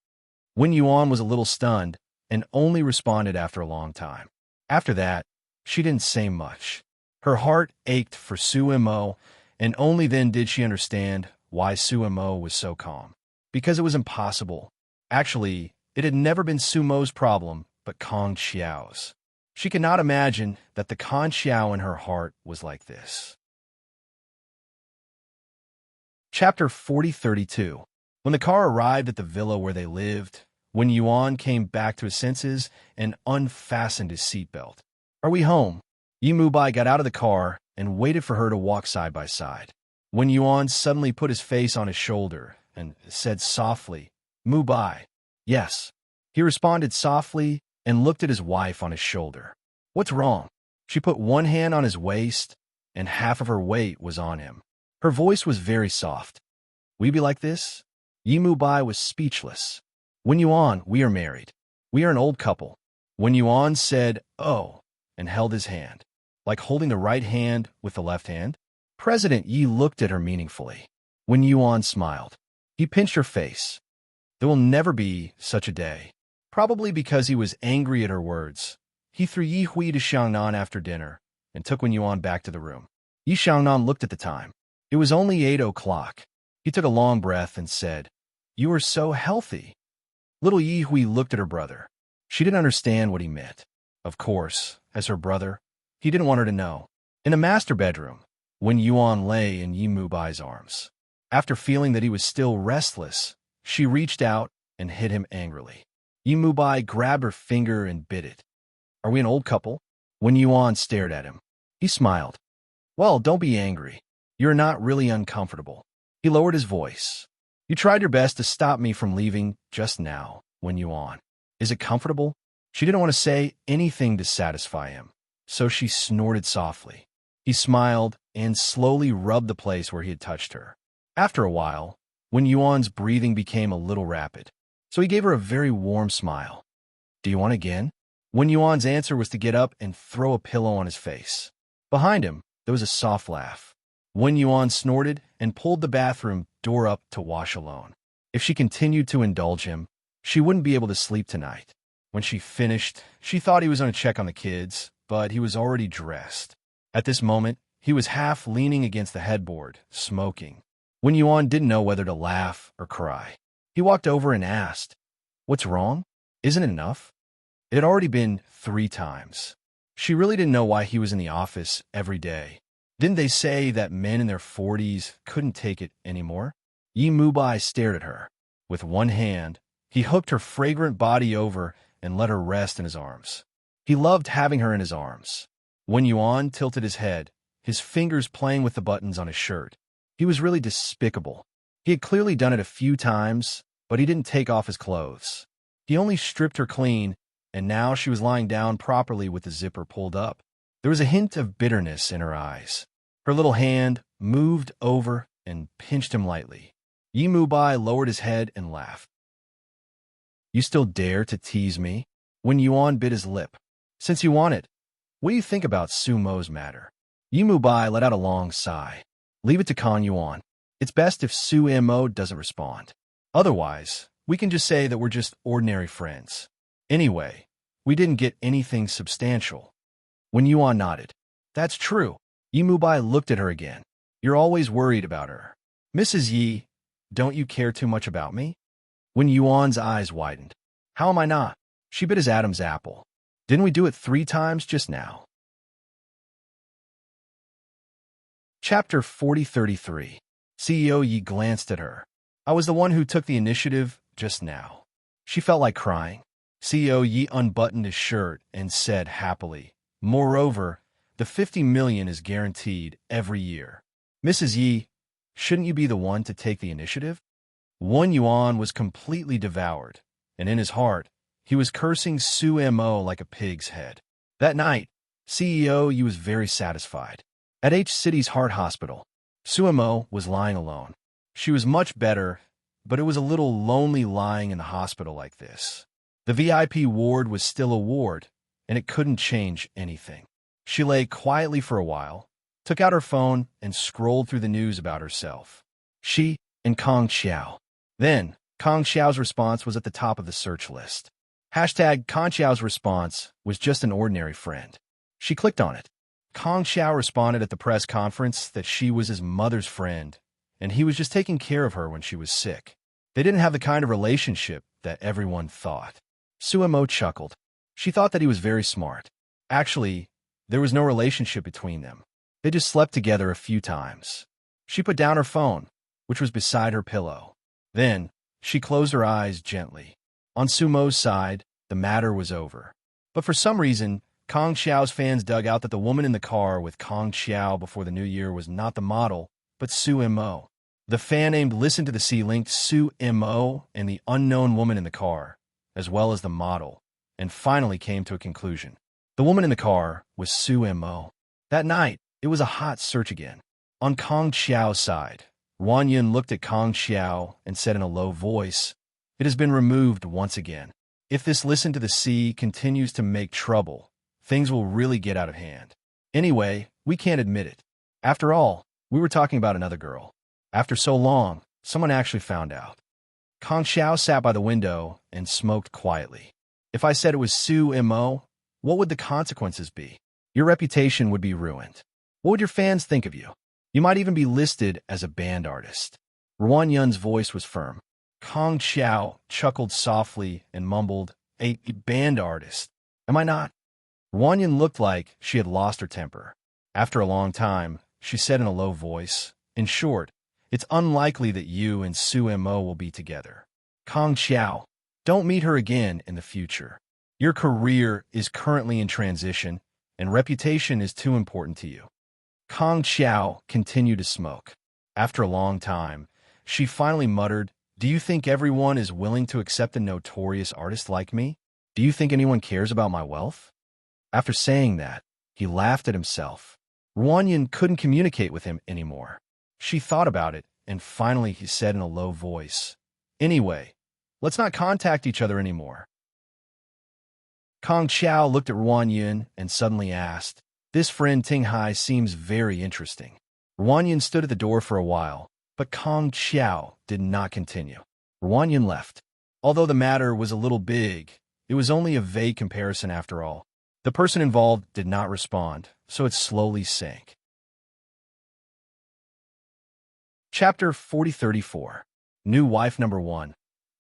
Wen Yuan was a little stunned and only responded after a long time. After that, she didn't say much. Her heart ached for Suemo, and only then did she understand why Suemo was so calm. Because it was impossible. Actually, it had never been Sumo's problem, but Kong Xiao's. She could not imagine that the Kong Xiao in her heart was like this. Chapter 4032. When the car arrived at the villa where they lived, Wen Yuan came back to his senses and unfastened his seatbelt. Are we home? Yimubai got out of the car and waited for her to walk side by side. Wen Yuan suddenly put his face on his shoulder and said softly, Mubai. Yes. He responded softly and looked at his wife on his shoulder. What's wrong? She put one hand on his waist, and half of her weight was on him. Her voice was very soft. We be like this? Yimubai was speechless. Wen Yuan, we are married. We are an old couple. Wen Yuan said, oh, and held his hand, like holding the right hand with the left hand. President Yi looked at her meaningfully. Wen Yuan smiled. He pinched her face. There will never be such a day. Probably because he was angry at her words. He threw Yi Hui to Xiangnan after dinner and took Wen Yuan back to the room. Yi Xiangnan looked at the time. It was only 8 o'clock. He took a long breath and said, You are so healthy. Little Yi Hui looked at her brother. She didn't understand what he meant. Of course, as her brother, he didn't want her to know. In the master bedroom, Wen Yuan lay in Yimubai's arms. After feeling that he was still restless, she reached out and hit him angrily. Yimubai grabbed her finger and bit it. Are we an old couple? Wen Yuan stared at him. He smiled. Well, don't be angry. You're not really uncomfortable. He lowered his voice. You tried your best to stop me from leaving just now, Wen Yuan. Is it comfortable? She didn't want to say anything to satisfy him, so she snorted softly. He smiled and slowly rubbed the place where he had touched her. After a while, Wen Yuan's breathing became a little rapid, so he gave her a very warm smile. Do you want again? Wen Yuan's answer was to get up and throw a pillow on his face. Behind him, there was a soft laugh. Wen Yuan snorted and pulled the bathroom door up to wash alone. If she continued to indulge him, she wouldn't be able to sleep tonight. When she finished, she thought he was going to check on the kids, but he was already dressed. At this moment, he was half leaning against the headboard, smoking. Wen Yuan didn't know whether to laugh or cry. He walked over and asked, "What's wrong? Isn't it enough?" It had already been 3 times. She really didn't know why he was in the office every day. Didn't they say that men in their 40s couldn't take it anymore? Yi Mubai stared at her. With one hand, he hooked her fragrant body over and let her rest in his arms. He loved having her in his arms. Wen Yuan tilted his head, his fingers playing with the buttons on his shirt. He was really despicable. He had clearly done it a few times, but he didn't take off his clothes. He only stripped her clean, and now she was lying down properly with the zipper pulled up. There was a hint of bitterness in her eyes. Her little hand moved over and pinched him lightly. Yi Mubai lowered his head and laughed. "You still dare to tease me?" Wen Yuan bit his lip. "Since you want it, what do you think about Sumo's matter?" Yi Mubai let out a long sigh. "Leave it to Kang Yuan. It's best if Su Mo doesn't respond. Otherwise, we can just say that we're just ordinary friends. Anyway, we didn't get anything substantial." Wen Yuan nodded. "That's true." Yi Mubai looked at her again. "You're always worried about her. Mrs. Yi, don't you care too much about me?" Wen Yuan's eyes widened. "How am I not?" She bit his Adam's apple. "Didn't we do it 3 times just now?" Chapter 4033. CEO Yi glanced at her. "I was the one who took the initiative just now." She felt like crying. CEO Yi unbuttoned his shirt and said happily, "Moreover, the 50 million is guaranteed every year. Mrs. Yi, shouldn't you be the one to take the initiative?" Wen Yuan was completely devoured, and in his heart, he was cursing Su Mo like a pig's head. That night, CEO Yi was very satisfied. At H City's heart hospital, Su Mo was lying alone. She was much better, but it was a little lonely lying in the hospital like this. The VIP ward was still a ward, and it couldn't change anything. She lay quietly for a while, took out her phone, and scrolled through the news about herself. She and Kong Xiao. Then, Kong Xiao's response was at the top of the search list. Hashtag Kong Xiao's response was just an ordinary friend. She clicked on it. Kong Xiao responded at the press conference that she was his mother's friend, and he was just taking care of her when she was sick. They didn't have the kind of relationship that everyone thought. Su Mo chuckled. She thought that he was very smart. Actually, there was no relationship between them. They just slept together a few times. She put down her phone, which was beside her pillow. Then, she closed her eyes gently. On Sumo's side, the matter was over. But for some reason, Kong Xiao's fans dug out that the woman in the car with Kong Xiao before the new year was not the model, but Su Mo. The fan named Listen to the Sea linked Su Mo and the unknown woman in the car, as well as the model, and finally came to a conclusion. The woman in the car was Su Mo. That night, it was a hot search again. On Kong Xiao's side, Wan Yun looked at Kong Xiao and said in a low voice, "It has been removed once again. If this Listen to the Sea continues to make trouble, things will really get out of hand. Anyway, we can't admit it. After all, we were talking about another girl. After so long, someone actually found out." Kong Xiao sat by the window and smoked quietly. "If I said it was Su Mo, what would the consequences be? Your reputation would be ruined. What would your fans think of you? You might even be listed as a band artist." Ruan Yun's voice was firm. Kong Xiao chuckled softly and mumbled, "A band artist? Am I not?" Ruan Yun looked like she had lost her temper. After a long time, she said in a low voice, "In short, it's unlikely that you and Su Mo will be together. Kong Xiao, don't meet her again in the future. Your career is currently in transition, and reputation is too important to you." Kong Xiao continued to smoke. After a long time, she finally muttered, "Do you think everyone is willing to accept a notorious artist like me? Do you think anyone cares about my wealth?" After saying that, he laughed at himself. Ruan Yun couldn't communicate with him anymore. She thought about it, and finally he said in a low voice, "Anyway, let's not contact each other anymore." Kong Xiao looked at Ruan Yun and suddenly asked, "This friend Ting Hai seems very interesting." Ruan Yun stood at the door for a while, but Kong Xiao did not continue. Wanyan left. Although the matter was a little big, it was only a vague comparison after all. The person involved did not respond, so it slowly sank. Chapter 4034. New Wife Number 1.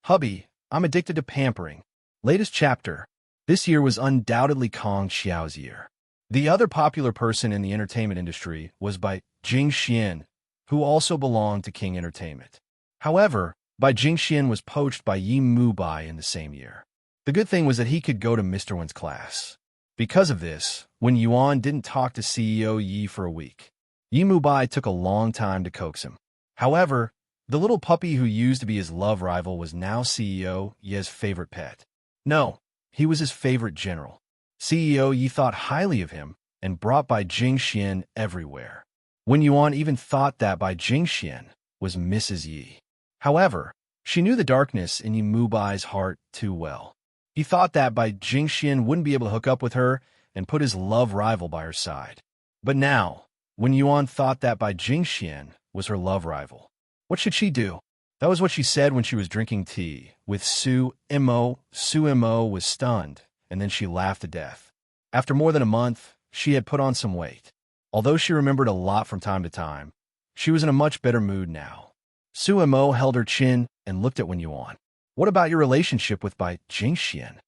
Hubby, I'm addicted to pampering. Latest chapter. This year was undoubtedly Kong Xiao's year. The other popular person in the entertainment industry was Bai Jingxian, who also belonged to King Entertainment. However, Bai Jingxian was poached by Yi Mubai in the same year. The good thing was that he could go to Mr. Wen's class. Because of this, when Yuan didn't talk to CEO Yi for a week, Yi Mubai took a long time to coax him. However, the little puppy who used to be his love rival was now CEO Ye's favorite pet. No, he was his favorite general. CEO Yi thought highly of him and brought Bai Jingxian everywhere. When Yuan even thought that Bai Jingxian was Mrs. Yi. However, she knew the darkness in Yi Mubai's heart too well. He thought that Bai Jingxian wouldn't be able to hook up with her and put his love rival by her side. But now, when Yuan thought that Bai Jingxian was her love rival, what should she do? That was what she said when she was drinking tea with Su Mo. Su Mo was stunned, and then she laughed to death. After more than a month, she had put on some weight. Although she remembered a lot from time to time, she was in a much better mood now. Su Mo held her chin and looked at Wen Yuan. What about your relationship with Bai Jingxian?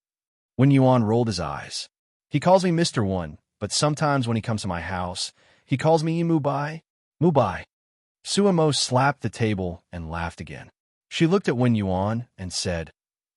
Wen Yuan rolled his eyes. He calls me Mr. Wen, but sometimes when he comes to my house, he calls me Mubai. Mubai. Su Mo slapped the table and laughed again. She looked at Wen Yuan and said,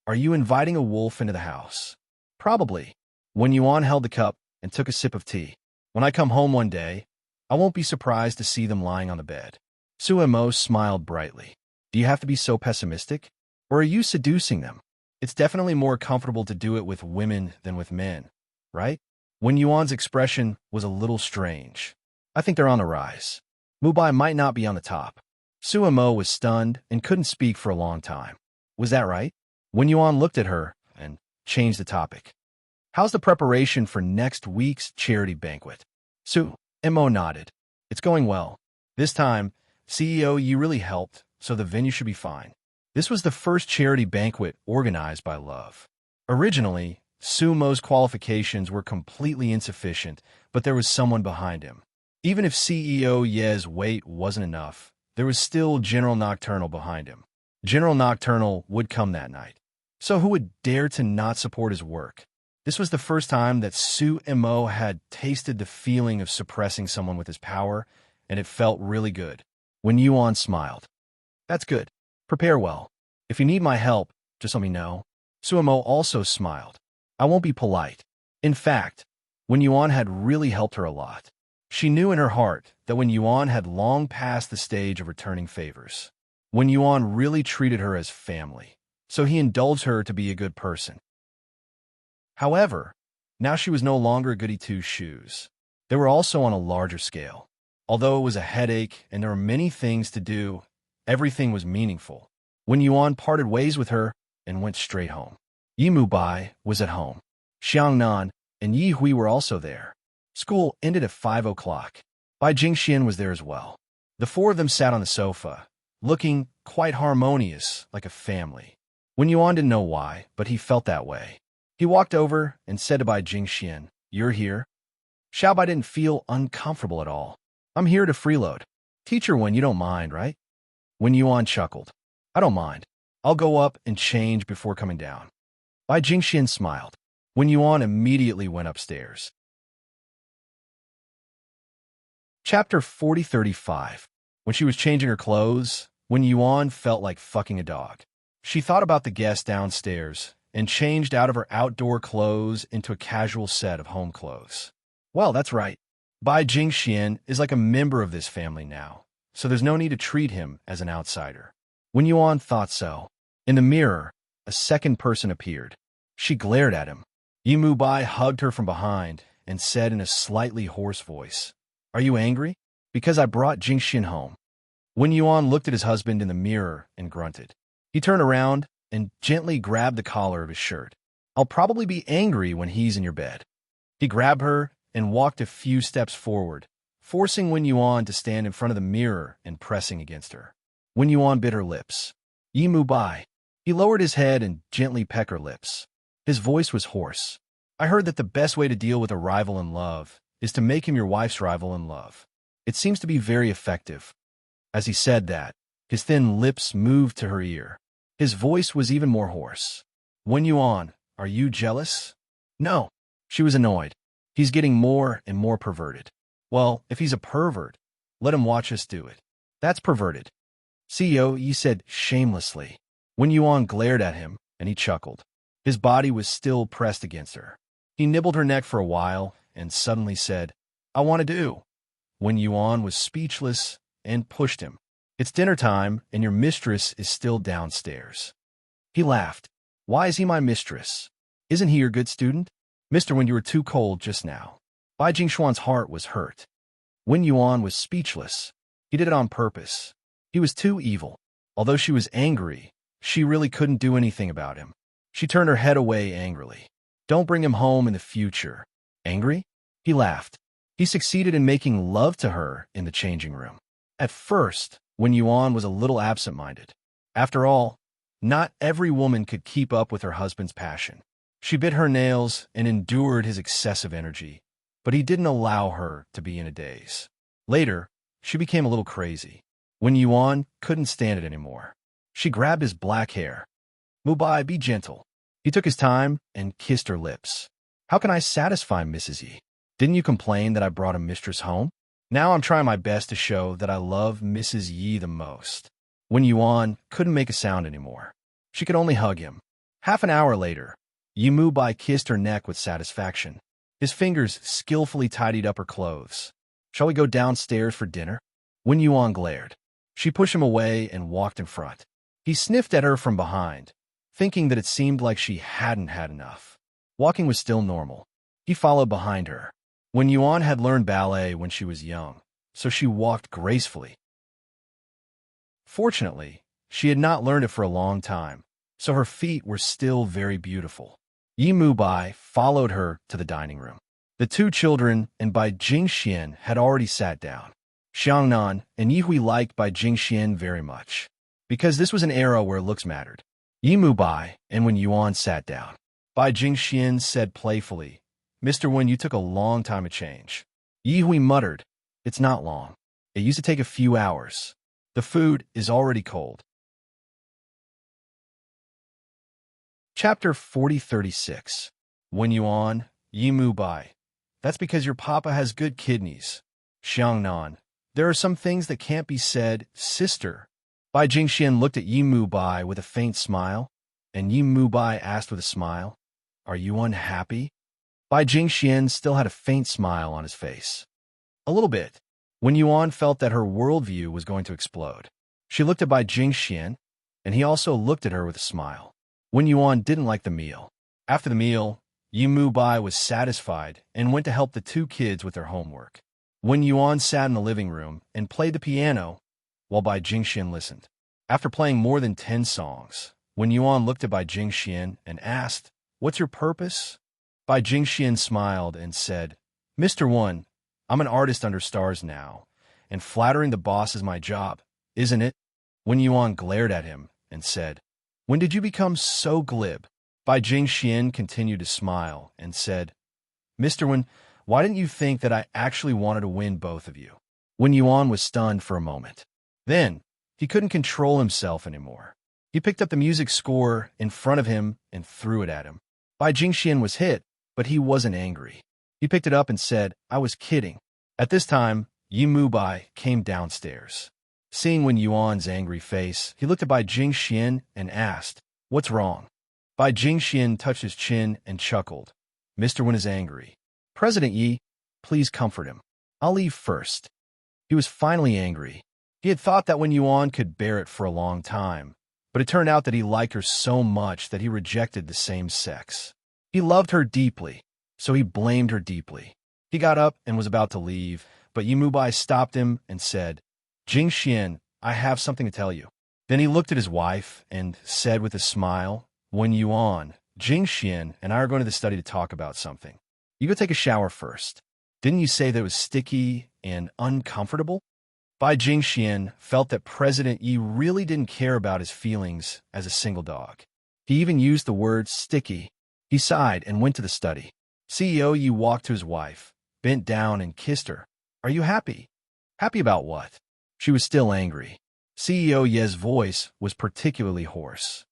Are you inviting a wolf into the house? Probably. Wen Yuan held the cup and took a sip of tea. When I come home one day, I won't be surprised to see them lying on the bed. Su Mo smiled brightly. Do you have to be so pessimistic? Or are you seducing them? It's definitely more comfortable to do it with women than with men, right? Wen Yuan's expression was a little strange. I think they're on the rise. Mubai might not be on the top. Su Mo was stunned and couldn't speak for a long time. Was that right? Wen Yuan looked at her and changed the topic. How's the preparation for next week's charity banquet? Su Mo nodded. It's going well. This time, CEO Yi really helped, so the venue should be fine. This was the first charity banquet organized by Love. Originally, Su Mo's qualifications were completely insufficient, but there was someone behind him. Even if CEO Ye's weight wasn't enough, there was still General Nocturnal behind him. General Nocturnal would come that night. So who would dare to not support his work? This was the first time that Su Mo had tasted the feeling of suppressing someone with his power, and it felt really good. Wen Yuan smiled. That's good. Prepare well. If you need my help, just let me know. Su Mo also smiled. I won't be polite. In fact, Wen Yuan had really helped her a lot. She knew in her heart that Wen Yuan had long passed the stage of returning favors. Wen Yuan really treated her as family, so he indulged her to be a good person. However, now she was no longer goody two-shoes. They were also on a larger scale. Although it was a headache and there were many things to do, everything was meaningful. Wen Yuan parted ways with her and went straight home. Yi Mubai was at home. Xiangnan and Yi Hui were also there. School ended at 5 o'clock. Bai Jingxian was there as well. The four of them sat on the sofa, looking quite harmonious, like a family. Wen Yuan didn't know why, but he felt that way. He walked over and said to Bai Jingxian, You're here? Xiaobai didn't feel uncomfortable at all. I'm here to freeload. Teacher Wen, you don't mind, right? Wen Yuan chuckled. I don't mind. I'll go up and change before coming down. Bai Jingxian smiled. Wen Yuan immediately went upstairs. Chapter 4035. When she was changing her clothes, Wen Yuan felt like fucking a dog. She thought about the guests downstairs and changed out of her outdoor clothes into a casual set of home clothes. Well, that's right. Bai Jingxian is like a member of this family now, so there's no need to treat him as an outsider. Wen Yuan thought so. In the mirror, a second person appeared. She glared at him. Yi Mubai hugged her from behind and said in a slightly hoarse voice, Are you angry? Because I brought Jingxian home. Wen Yuan looked at his husband in the mirror and grunted. He turned around and gently grabbed the collar of his shirt. I'll probably be angry when he's in your bed. He grabbed her and walked a few steps forward, forcing Wen Yuan to stand in front of the mirror and pressing against her. Wen Yuan bit her lips. Yi Mubai, He lowered his head and gently pecked her lips. His voice was hoarse. I heard that the best way to deal with a rival in love is to make him your wife's rival in love. It seems to be very effective. As he said that, his thin lips moved to her ear. His voice was even more hoarse. Wen Yuan, are you jealous? No. She was annoyed. He's getting more and more perverted. Well, if he's a pervert, let him watch us do it. That's perverted. CEO Yi said shamelessly. Wen Yuan glared at him, and he chuckled. His body was still pressed against her. He nibbled her neck for a while, and suddenly said, I want to do. Wen Yuan was speechless and pushed him. It's dinner time, and your mistress is still downstairs. He laughed. Why is he my mistress? Isn't he your good student? Mister, when you were too cold just now. Bai Jingshuan's heart was hurt. Wen Yuan was speechless. He did it on purpose. He was too evil. Although she was angry, she really couldn't do anything about him. She turned her head away angrily. Don't bring him home in the future. Angry? He laughed. He succeeded in making love to her in the changing room. At first, Wen Yuan was a little absent-minded. After all, not every woman could keep up with her husband's passion. She bit her nails and endured his excessive energy, but he didn't allow her to be in a daze. Later, she became a little crazy. Wen Yuan couldn't stand it anymore. She grabbed his black hair. Mubai, be gentle. He took his time and kissed her lips. How can I satisfy Mrs. Yi? Didn't you complain that I brought a mistress home? Now I'm trying my best to show that I love Mrs. Yi the most. Wen Yuan couldn't make a sound anymore. She could only hug him. Half an hour later, Yi Mubai kissed her neck with satisfaction. His fingers skillfully tidied up her clothes. Shall we go downstairs for dinner? Wen Yuan glared. She pushed him away and walked in front. He sniffed at her from behind, thinking that it seemed like she hadn't had enough. Walking was still normal. He followed behind her. Wen Yuan had learned ballet when she was young, so she walked gracefully. Fortunately, she had not learned it for a long time, so her feet were still very beautiful. Yi Mubai followed her to the dining room. The two children and Bai Jingxian had already sat down. Xiangnan and Yihui liked Bai Jingxian very much, because this was an era where looks mattered. Yi Mubai and Wen Yuan sat down. Bai Jingxian said playfully, Mr. Wen, you took a long time to change. Yihui muttered, It's not long. It used to take a few hours. The food is already cold. Chapter 4036. Wen Yuan, Yi Mubai. That's because your papa has good kidneys. Xiangnan. There are some things that can't be said, sister. Bai Jingxian looked at Yi Mubai with a faint smile, and Yi Mubai asked with a smile, Are you unhappy? Bai Jingxian still had a faint smile on his face. A little bit. Wen Yuan felt that her worldview was going to explode. She looked at Bai Jingxian, and he also looked at her with a smile. Wen Yuan didn't like the meal. After the meal, Yi Mubai was satisfied and went to help the two kids with their homework. Wen Yuan sat in the living room and played the piano while Bai Jingxian listened. After playing more than 10 songs, Wen Yuan looked at Bai Jingxian and asked, What's your purpose? Bai Jingxian smiled and said, Mr. Wen, I'm an artist under stars now, and flattering the boss is my job, isn't it? Wen Yuan glared at him and said, When did you become so glib? Bai Jingxian continued to smile and said, Mr. Wen, why didn't you think that I actually wanted to win both of you? Wen Yuan was stunned for a moment. Then, he couldn't control himself anymore. He picked up the music score in front of him and threw it at him. Bai Jingxian was hit, but he wasn't angry. He picked it up and said, I was kidding. At this time, Yi Mubai came downstairs. Seeing Wen Yuan's angry face, he looked at Bai Jingxian and asked, What's wrong? Bai Jingxian touched his chin and chuckled. Mr. Wen is angry. President Yi, please comfort him. I'll leave first. He was finally angry. He had thought that Wen Yuan could bear it for a long time, but it turned out that he liked her so much that he rejected the same sex. He loved her deeply, so he blamed her deeply. He got up and was about to leave, but Yi Mubai stopped him and said, Jingxian, I have something to tell you. Then he looked at his wife and said with a smile, Wen Yuan, Jingxian and I are going to the study to talk about something. You go take a shower first. Didn't you say that it was sticky and uncomfortable? Bai Jingxian felt that President Yi really didn't care about his feelings as a single dog. He even used the word sticky. He sighed and went to the study. CEO Yi walked to his wife, bent down and kissed her. "Are you happy?" "Happy about what?" She was still angry. CEO Ye's voice was particularly hoarse.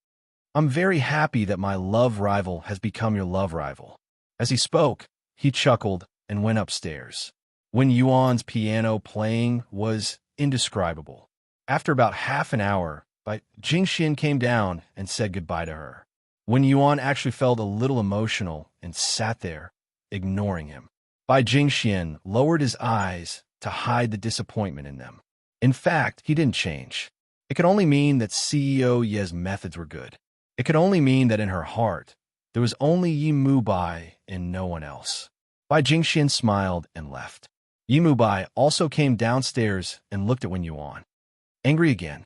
"I'm very happy that my love rival has become your love rival." As he spoke, he chuckled and went upstairs. Wen Yuan's piano playing was indescribable. After about half an hour, Bai Jingxian came down and said goodbye to her. Wen Yuan actually felt a little emotional and sat there, ignoring him. Bai Jingxian lowered his eyes to hide the disappointment in them. In fact, he didn't change. It could only mean that CEO Ye's methods were good. It could only mean that in her heart, there was only Yi Mubai and no one else. Bai Jingxian smiled and left. Yi Mubai also came downstairs and looked at Wen Yuan. Angry again.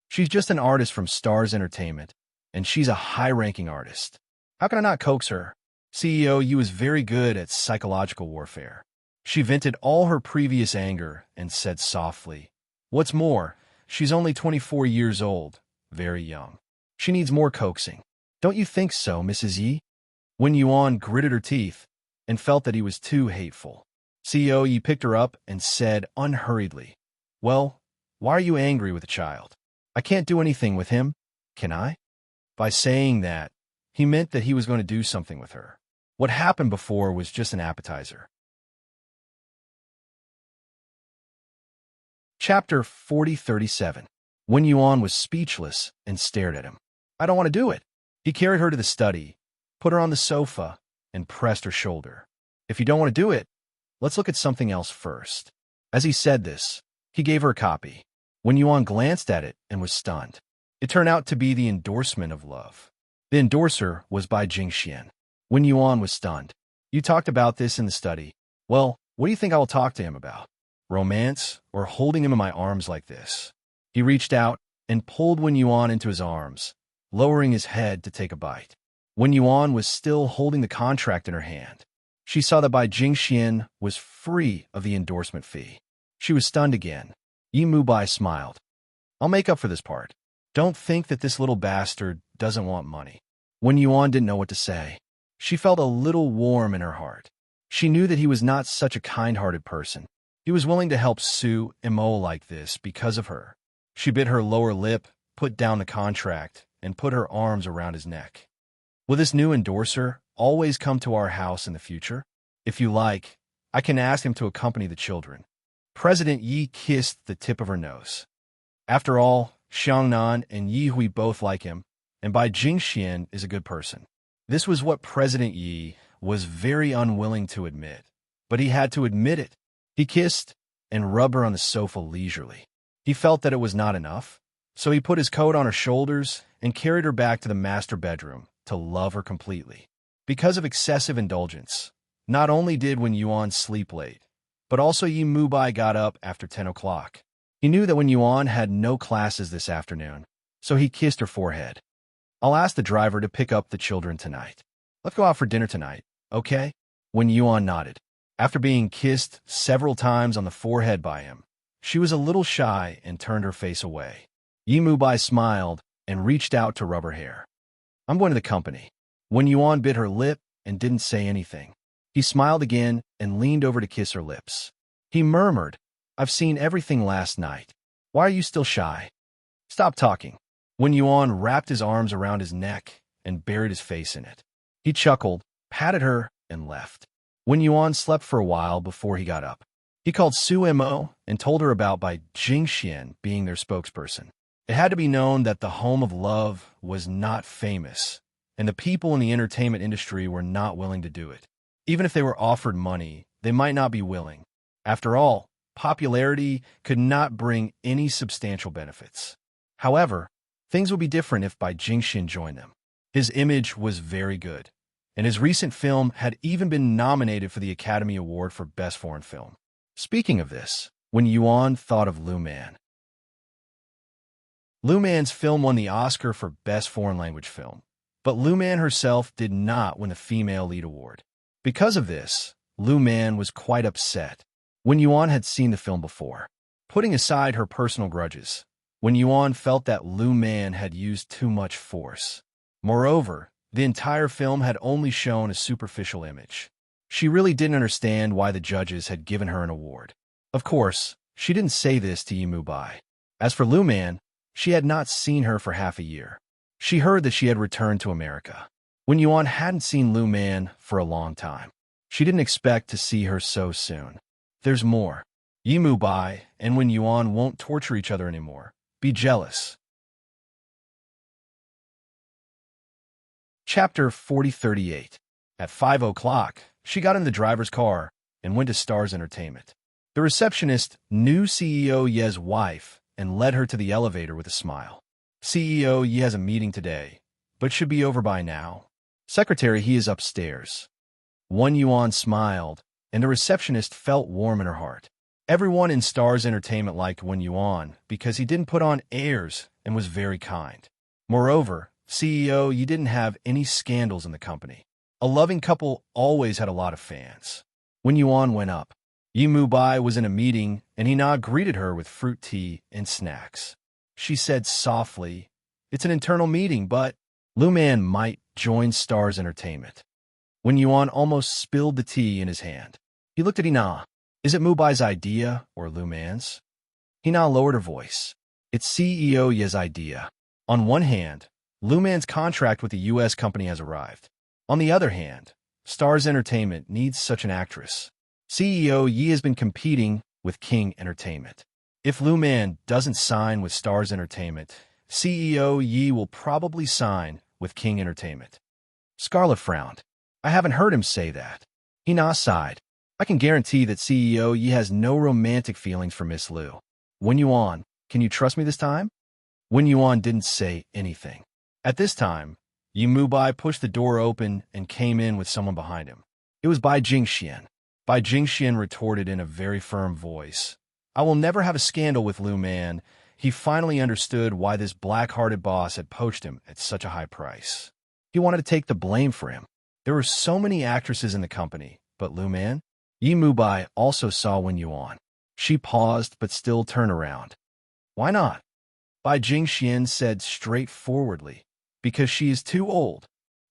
She's just an artist from Stars Entertainment, and she's a high-ranking artist. How can I not coax her? CEO Yi was very good at psychological warfare. She vented all her previous anger and said softly, "What's more, she's only 24 years old, very young. She needs more coaxing. Don't you think so, Mrs. Yi?" Wen Yuan gritted her teeth and felt that he was too hateful. CEO Yi picked her up and said unhurriedly, "Well, why are you angry with the child? I can't do anything with him, can I?" By saying that, he meant that he was going to do something with her. What happened before was just an appetizer. Chapter 4037. Wen Yuan was speechless and stared at him. "I don't want to do it." He carried her to the study, put her on the sofa, and pressed her shoulder. "If you don't want to do it, let's look at something else first." As he said this, he gave her a copy. Wen Yuan glanced at it and was stunned. It turned out to be the endorsement of love. The endorser was Bai Jingxian. Wen Yuan was stunned. "You talked about this in the study. Well, what do you think I will talk to him about? Romance, or holding him in my arms like this?" He reached out and pulled Wen Yuan into his arms, lowering his head to take a bite. Wen Yuan was still holding the contract in her hand. She saw that Bai Jingxian was free of the endorsement fee. She was stunned again. Yi Mubai smiled. "I'll make up for this part. Don't think that this little bastard doesn't want money." Wen Yuan didn't know what to say. She felt a little warm in her heart. She knew that he was not such a kind-hearted person. He was willing to help Sue Mo like this because of her. She bit her lower lip, put down the contract, and put her arms around his neck. "Will this new endorser always come to our house in the future? If you like, I can ask him to accompany the children." President Yi kissed the tip of her nose. After all, Xiangnan and Yi Hui both like him, and Bai Jingxian is a good person. This was what President Yi was very unwilling to admit, but he had to admit it. He kissed and rubbed her on the sofa leisurely. He felt that it was not enough, so he put his coat on her shoulders and carried her back to the master bedroom to love her completely. Because of excessive indulgence, not only did Wen Yuan sleep late, but also Yi Mubai got up after 10 o'clock. He knew that Wen Yuan had no classes this afternoon, so he kissed her forehead. "I'll ask the driver to pick up the children tonight. Let's go out for dinner tonight, okay?" Wen Yuan nodded. After being kissed several times on the forehead by him, she was a little shy and turned her face away. Yi Mubai smiled and reached out to rub her hair. "I'm going to the company." Wen Yuan bit her lip and didn't say anything. He smiled again and leaned over to kiss her lips. He murmured, "I've seen everything last night. Why are you still shy? Stop talking." Wen Yuan wrapped his arms around his neck and buried his face in it. He chuckled, patted her, and left. Wen Yuan slept for a while before he got up. He called Sue Mo and told her about Bai Jingxian being their spokesperson. It had to be known that the home of love was not famous, and the people in the entertainment industry were not willing to do it. Even if they were offered money, they might not be willing. After all, popularity could not bring any substantial benefits. However, things would be different if Bai Jingxian joined them. His image was very good, and his recent film had even been nominated for the Academy Award for Best Foreign Film. Speaking of this, Wen Yuan thought of Lu Man. Lu Man's film won the Oscar for Best Foreign Language Film, but Lu Man herself did not win the Female Lead Award. Because of this, Lu Man was quite upset. Wen Yuan had seen the film before. Putting aside her personal grudges, Wen Yuan felt that Lu Man had used too much force. Moreover, the entire film had only shown a superficial image. She really didn't understand why the judges had given her an award. Of course, she didn't say this to Yimu Bai. As for Lu Man, she had not seen her for half a year. She heard that she had returned to America. Wen Yuan hadn't seen Lu Man for a long time. She didn't expect to see her so soon. There's more. Yimu Bai and Wen Yuan won't torture each other anymore. Be jealous. Chapter 4038. At 5 o'clock, she got in the driver's car and went to Stars Entertainment. The receptionist knew CEO Ye's wife and led her to the elevator with a smile. CEO Ye has a meeting today, but should be over by now. Secretary, he is upstairs. Wen Yuan smiled, and the receptionist felt warm in her heart. Everyone in Stars Entertainment liked Wen Yuan because he didn't put on airs and was very kind. Moreover, CEO Ye didn't have any scandals in the company. A loving couple always had a lot of fans. Wen Yuan went up. Yimu Bai was in a meeting, and Hina greeted her with fruit tea and snacks. She said softly, "It's an internal meeting, but Lu Man might join Stars Entertainment." Wen Yuan almost spilled the tea in his hand. He looked at Hina. "Is it Mu Bai's idea or Lu Man's?" Hina lowered her voice. "It's CEO Ye's idea. On one hand, Lu Man's contract with the U.S. company has arrived. On the other hand, Stars Entertainment needs such an actress. CEO Ye has been competing with King Entertainment. If Lu Man doesn't sign with Stars Entertainment, CEO Ye will probably sign with King Entertainment." Scarlett frowned. "I haven't heard him say that." Hina sighed. "I can guarantee that CEO Ye has no romantic feelings for Miss Lu. Wen Yuan, can you trust me this time?" Wen Yuan didn't say anything. At this time, Yimu Bai pushed the door open and came in with someone behind him. It was Bai Jingxian. Bai Jingxian retorted in a very firm voice, "I will never have a scandal with Lu Man." He finally understood why this black-hearted boss had poached him at such a high price. He wanted to take the blame for him. There were so many actresses in the company, but Lu Man? Yimu Bai also saw Wen Yuan. She paused but still turned around. "Why not?" Bai Jingxian said straightforwardly, "Because she is too old."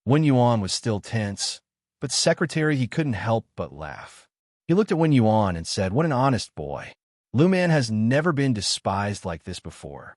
Wen Yuan was still tense, but secretary he couldn't help but laugh. He looked at Wen Yuan and said, "What an honest boy. Lu Man has never been despised like this before."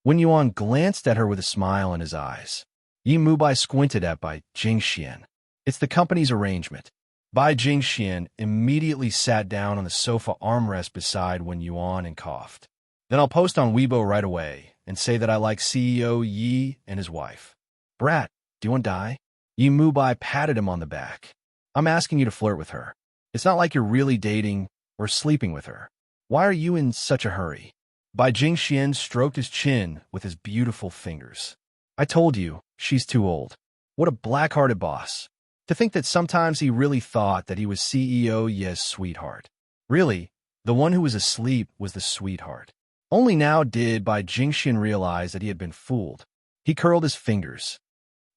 Wen Yuan glanced at her with a smile in his eyes. Yimu Bai squinted at Bai Jingxian. "It's the company's arrangement." Bai Jingxian immediately sat down on the sofa armrest beside Wen Yuan and coughed. "Then I'll post on Weibo right away and say that I like CEO Yi and his wife." "Brat, do you want to die?" Yimu Bai patted him on the back. "I'm asking you to flirt with her. It's not like you're really dating or sleeping with her. Why are you in such a hurry?" Bai Jingxian stroked his chin with his beautiful fingers. "I told you, she's too old." What a black-hearted boss. To think that sometimes he really thought that he was CEO Ye's sweetheart. Really, the one who was asleep was the sweetheart. Only now did Bai Jingxian realize that he had been fooled. He curled his fingers.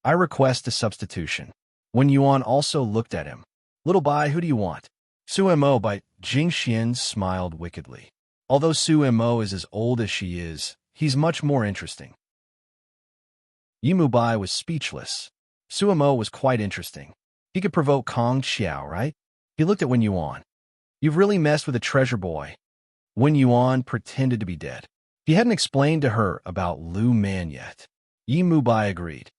"I request a substitution." Wen Yuan also looked at him. "Little Bai, who do you want?" "Sumo." Bai Jingxian smiled wickedly. Although Sumo is as old as she is, he's much more interesting. Yimu Bai was speechless. Sumo was quite interesting. He could provoke Kong Xiao, right? He looked at Wen Yuan. "You've really messed with a treasure boy." Wen Yuan pretended to be dead. He hadn't explained to her about Lu Man yet. Yimu Bai agreed.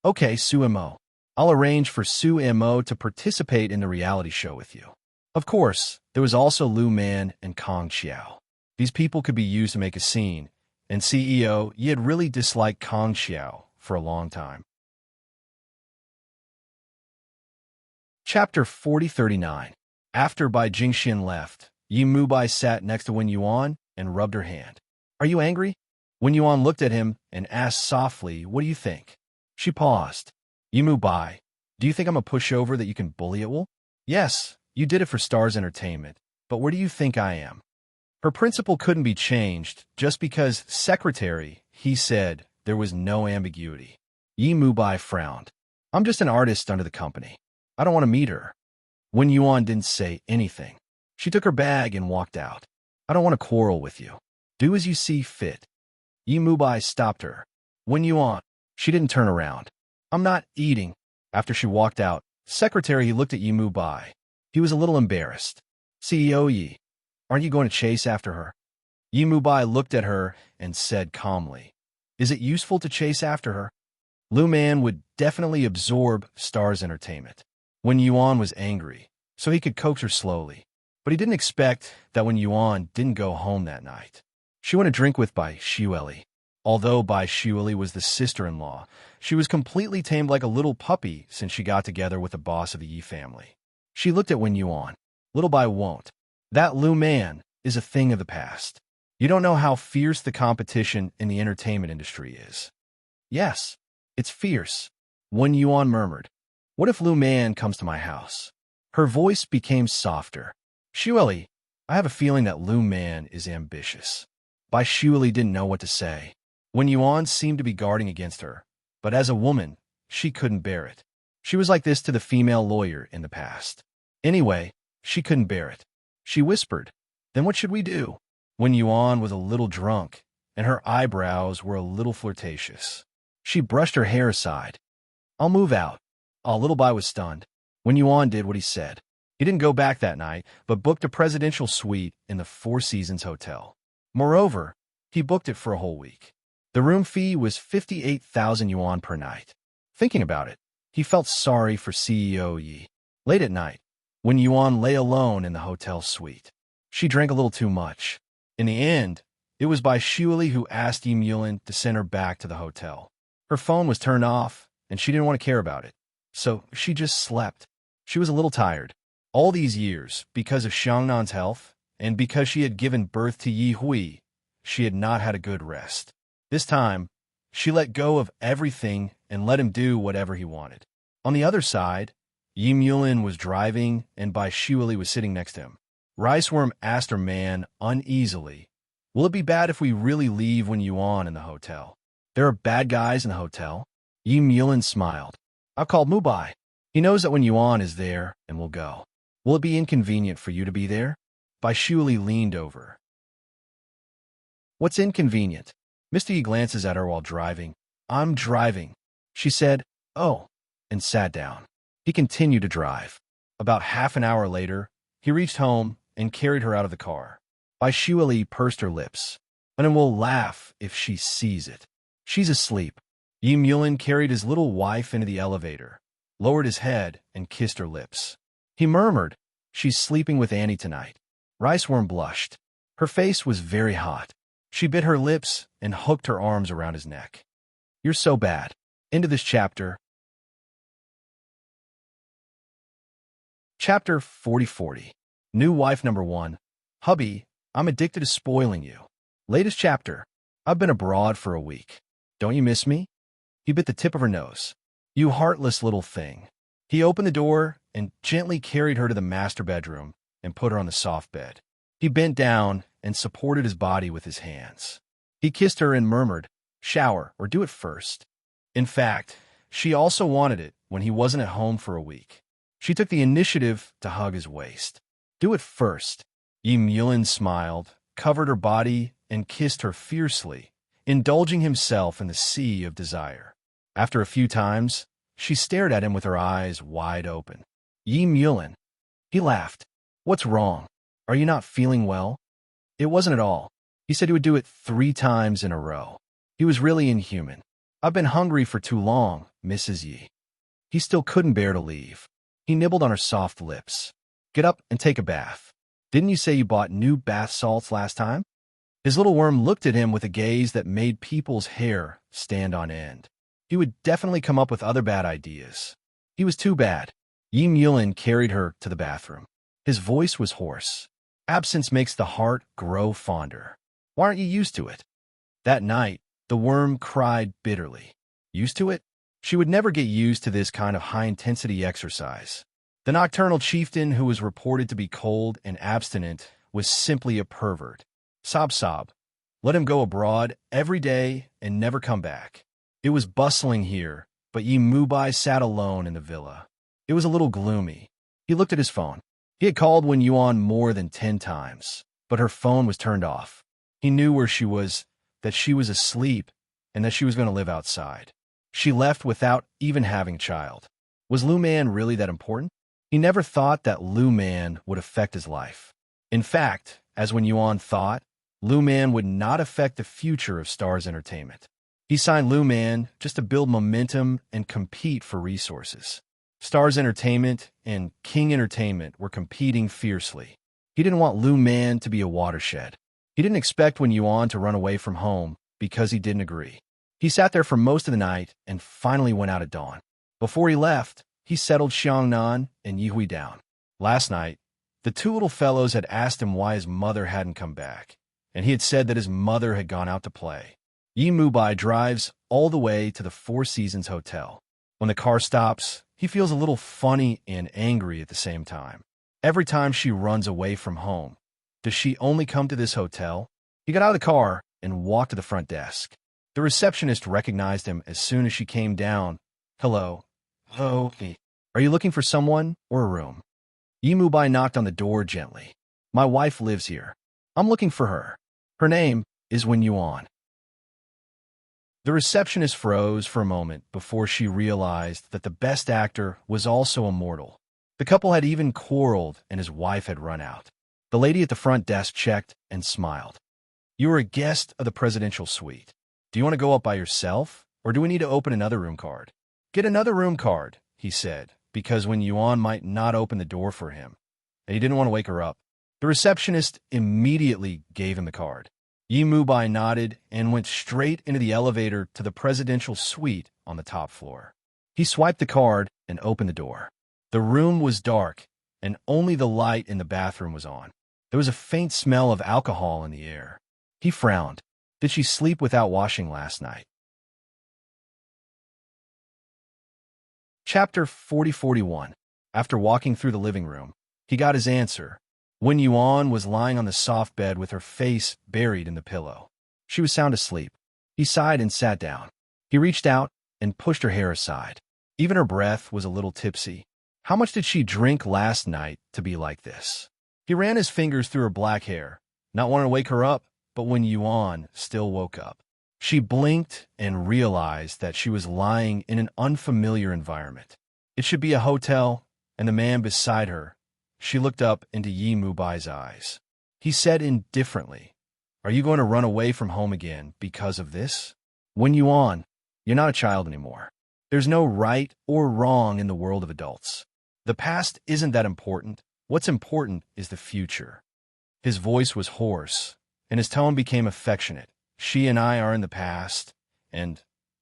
"Okay, Sumo. I'll arrange for Sumo to participate in the reality show with you." Of course, there was also Lu Man and Kong Xiao. These people could be used to make a scene, and CEO Yi had really disliked Kong Xiao for a long time. Chapter 4039. After Bai Jingxian left, Yimu Bai sat next to Wen Yuan and rubbed her hand. "Are you angry?" Wen Yuan looked at him and asked softly, "What do you think?" She paused. "Yimu Bai, do you think I'm a pushover that you can bully at will?" "Yes, you did it for Stars Entertainment, but where do you think I am?" Her principle couldn't be changed just because secretary, he said, there was no ambiguity. Yimu Bai frowned. "I'm just an artist under the company. I don't want to meet her." Wen Yuan didn't say anything. She took her bag and walked out. I don't want to quarrel with you. Do as you see fit. Yi Mubai stopped her. When you on? She didn't turn around. I'm not eating. After she walked out, secretary looked at Yi Mubai. He was a little embarrassed. CEO Yi, aren't you going to chase after her? Yi Mubai looked at her and said calmly, is it useful to chase after her? Lu Man would definitely absorb Star's entertainment. When Yuan was angry, so he could coax her slowly. But he didn't expect that when Yuan didn't go home that night. She went to drink with Bai Xueli. Although Bai Xueli was the sister-in-law, she was completely tamed like a little puppy since she got together with the boss of the Yi family. She looked at Wen Yuan. Little Bai won't. That Lu Man is a thing of the past. You don't know how fierce the competition in the entertainment industry is. Yes, it's fierce. Wen Yuan murmured. What if Lu Man comes to my house? Her voice became softer. Xueli, I have a feeling that Lu Man is ambitious. Bai Xueli didn't know what to say. Wen Yuan seemed to be guarding against her, but as a woman, she couldn't bear it. She was like this to the female lawyer in the past. Anyway, she couldn't bear it. She whispered, then what should we do? Wen Yuan was a little drunk, and her eyebrows were a little flirtatious. She brushed her hair aside. I'll move out. Little Bai was stunned. Wen Yuan did what he said. He didn't go back that night, but booked a presidential suite in the Four Seasons Hotel. Moreover, he booked it for a whole week. The room fee was 58,000 yuan per night. Thinking about it, he felt sorry for CEO Yi. Late at night, when Yuan lay alone in the hotel suite, she drank a little too much. In the end, it was Bai Xueli who asked Yi Mulin to send her back to the hotel. Her phone was turned off, and she didn't want to care about it. So she just slept. She was a little tired. All these years, because of Xiangnan's health, and because she had given birth to Yi Hui, she had not had a good rest. This time, she let go of everything and let him do whatever he wanted. On the other side, Yi Mulin was driving and Bai Xueli was sitting next to him. Riceworm asked her man uneasily, will it be bad if we really leave Wen Yuan in the hotel? There are bad guys in the hotel? Yi Mulin smiled. I've called Mubai. He knows that Wen Yuan is there and will go. Will it be inconvenient for you to be there? Bai Xueli leaned over. What's inconvenient? Mr. Yi glances at her while driving. I'm driving. She said, oh, and sat down. He continued to drive. About half an hour later, he reached home and carried her out of the car. Bai Xueli pursed her lips. And will laugh if she sees it. She's asleep. Yi Mulin carried his little wife into the elevator, lowered his head, and kissed her lips. He murmured, she's sleeping with Annie tonight. Riceworm blushed. Her face was very hot. She bit her lips and hooked her arms around his neck. You're so bad. Into this chapter. Chapter 4040. New wife number 1. Hubby, I'm addicted to spoiling you. Latest chapter. I've been abroad for a week. Don't you miss me? He bit the tip of her nose. You heartless little thing. He opened the door and gently carried her to the master bedroom and put her on the soft bed. He bent down and supported his body with his hands. He kissed her and murmured, shower or do it first. In fact, she also wanted it when he wasn't at home for a week. She took the initiative to hug his waist. Do it first. Yi Mulin smiled, covered her body, and kissed her fiercely, indulging himself in the sea of desire. After a few times, she stared at him with her eyes wide open. Yi Mulin. He laughed. What's wrong? Are you not feeling well? It wasn't at all. He said he would do it 3 times in a row. He was really inhuman. I've been hungry for too long, Mrs. Yi. He still couldn't bear to leave. He nibbled on her soft lips. Get up and take a bath. Didn't you say you bought new bath salts last time? His little worm looked at him with a gaze that made people's hair stand on end. He would definitely come up with other bad ideas. He was too bad. Yi Mulin carried her to the bathroom. His voice was hoarse. Absence makes the heart grow fonder. Why aren't you used to it? That night, the worm cried bitterly. Used to it? She would never get used to this kind of high-intensity exercise. The nocturnal chieftain who was reported to be cold and abstinent was simply a pervert. Sob sob. Let him go abroad every day and never come back. It was bustling here, but Yi Mubai sat alone in the villa. It was a little gloomy. He looked at his phone. He had called Wen Yuan more than 10 times. but her phone was turned off. He knew where she was, that she was asleep, and that she was going to live outside. She left without even having a child. Was Lu Man really that important? He never thought that Lu Man would affect his life. In fact, as Wen Yuan thought, Lu Man would not affect the future of Stars Entertainment. He signed Lu Man just to build momentum and compete for resources. Stars Entertainment and King Entertainment were competing fiercely. He didn't want Lu Man to be a watershed. He didn't expect Wen Yuan to run away from home because he didn't agree. He sat there for most of the night and finally went out at dawn. Before he left, he settled Xiangnan and Yihui down. Last night, the two little fellows had asked him why his mother hadn't come back, and he had said that his mother had gone out to play. Yi Mubai drives all the way to the Four Seasons Hotel. When the car stops, he feels a little funny and angry at the same time. Every time she runs away from home, does she only come to this hotel? He got out of the car and walked to the front desk. The receptionist recognized him as soon as she came down. Hello. Hello. Are you looking for someone or a room? Yi Mubai knocked on the door gently. My wife lives here. I'm looking for her. Her name is Wen Yuan. The receptionist froze for a moment before she realized that the best actor was also immortal. The couple had even quarreled and his wife had run out. The lady at the front desk checked and smiled. You are a guest of the presidential suite. Do you want to go up by yourself, or do we need to open another room card? Get another room card, he said, because Wen Yuan might not open the door for him, and he didn't want to wake her up. The receptionist immediately gave him the card. Yi Mubai nodded and went straight into the elevator to the presidential suite on the top floor. He swiped the card and opened the door. The room was dark, and only the light in the bathroom was on. There was a faint smell of alcohol in the air. He frowned. Did she sleep without washing last night? Chapter 40-41. After walking through the living room, he got his answer. Wen Yuan was lying on the soft bed with her face buried in the pillow. She was sound asleep. He sighed and sat down. He reached out and pushed her hair aside. Even her breath was a little tipsy. How much did she drink last night to be like this? He ran his fingers through her black hair, not wanting to wake her up, but Wen Yuan still woke up. She blinked and realized that she was lying in an unfamiliar environment. It should be a hotel, and the man beside her. She looked up into Yi Mubai's eyes. He said indifferently, Are you going to run away from home again because of this? Wen Yuan, you're not a child anymore. There's no right or wrong in the world of adults. The past isn't that important. What's important is the future. His voice was hoarse, and his tone became affectionate. She and I are in the past, and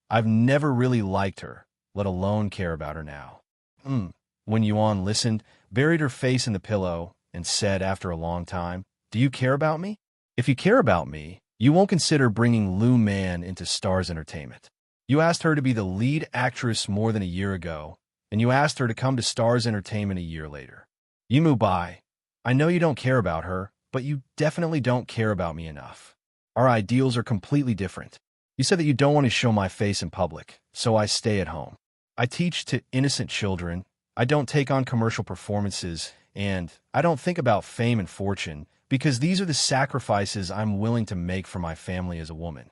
I've never really liked her, let alone care about her now. Wen Yuan listened, buried her face in the pillow, and said after a long time, Do you care about me? If you care about me, you won't consider bringing Lu Man into Stars Entertainment. You asked her to be the lead actress more than a year ago, and you asked her to come to Stars Entertainment a year later. Yi Mubai, I know you don't care about her, but you definitely don't care about me enough. Our ideals are completely different. You said that you don't want to show my face in public, so I stay at home. I teach to innocent children. I don't take on commercial performances, and I don't think about fame and fortune, because these are the sacrifices I'm willing to make for my family as a woman.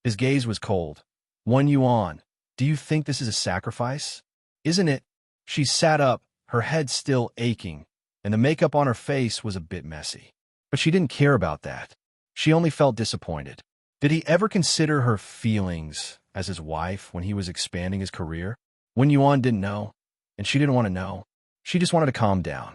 His gaze was cold. Wen Yuan, do you think this is a sacrifice? Isn't it? She sat up, her head still aching, and the makeup on her face was a bit messy. But she didn't care about that. She only felt disappointed. Did he ever consider her feelings as his wife when he was expanding his career? Wen Yuan didn't know, and she didn't want to know. She just wanted to calm down.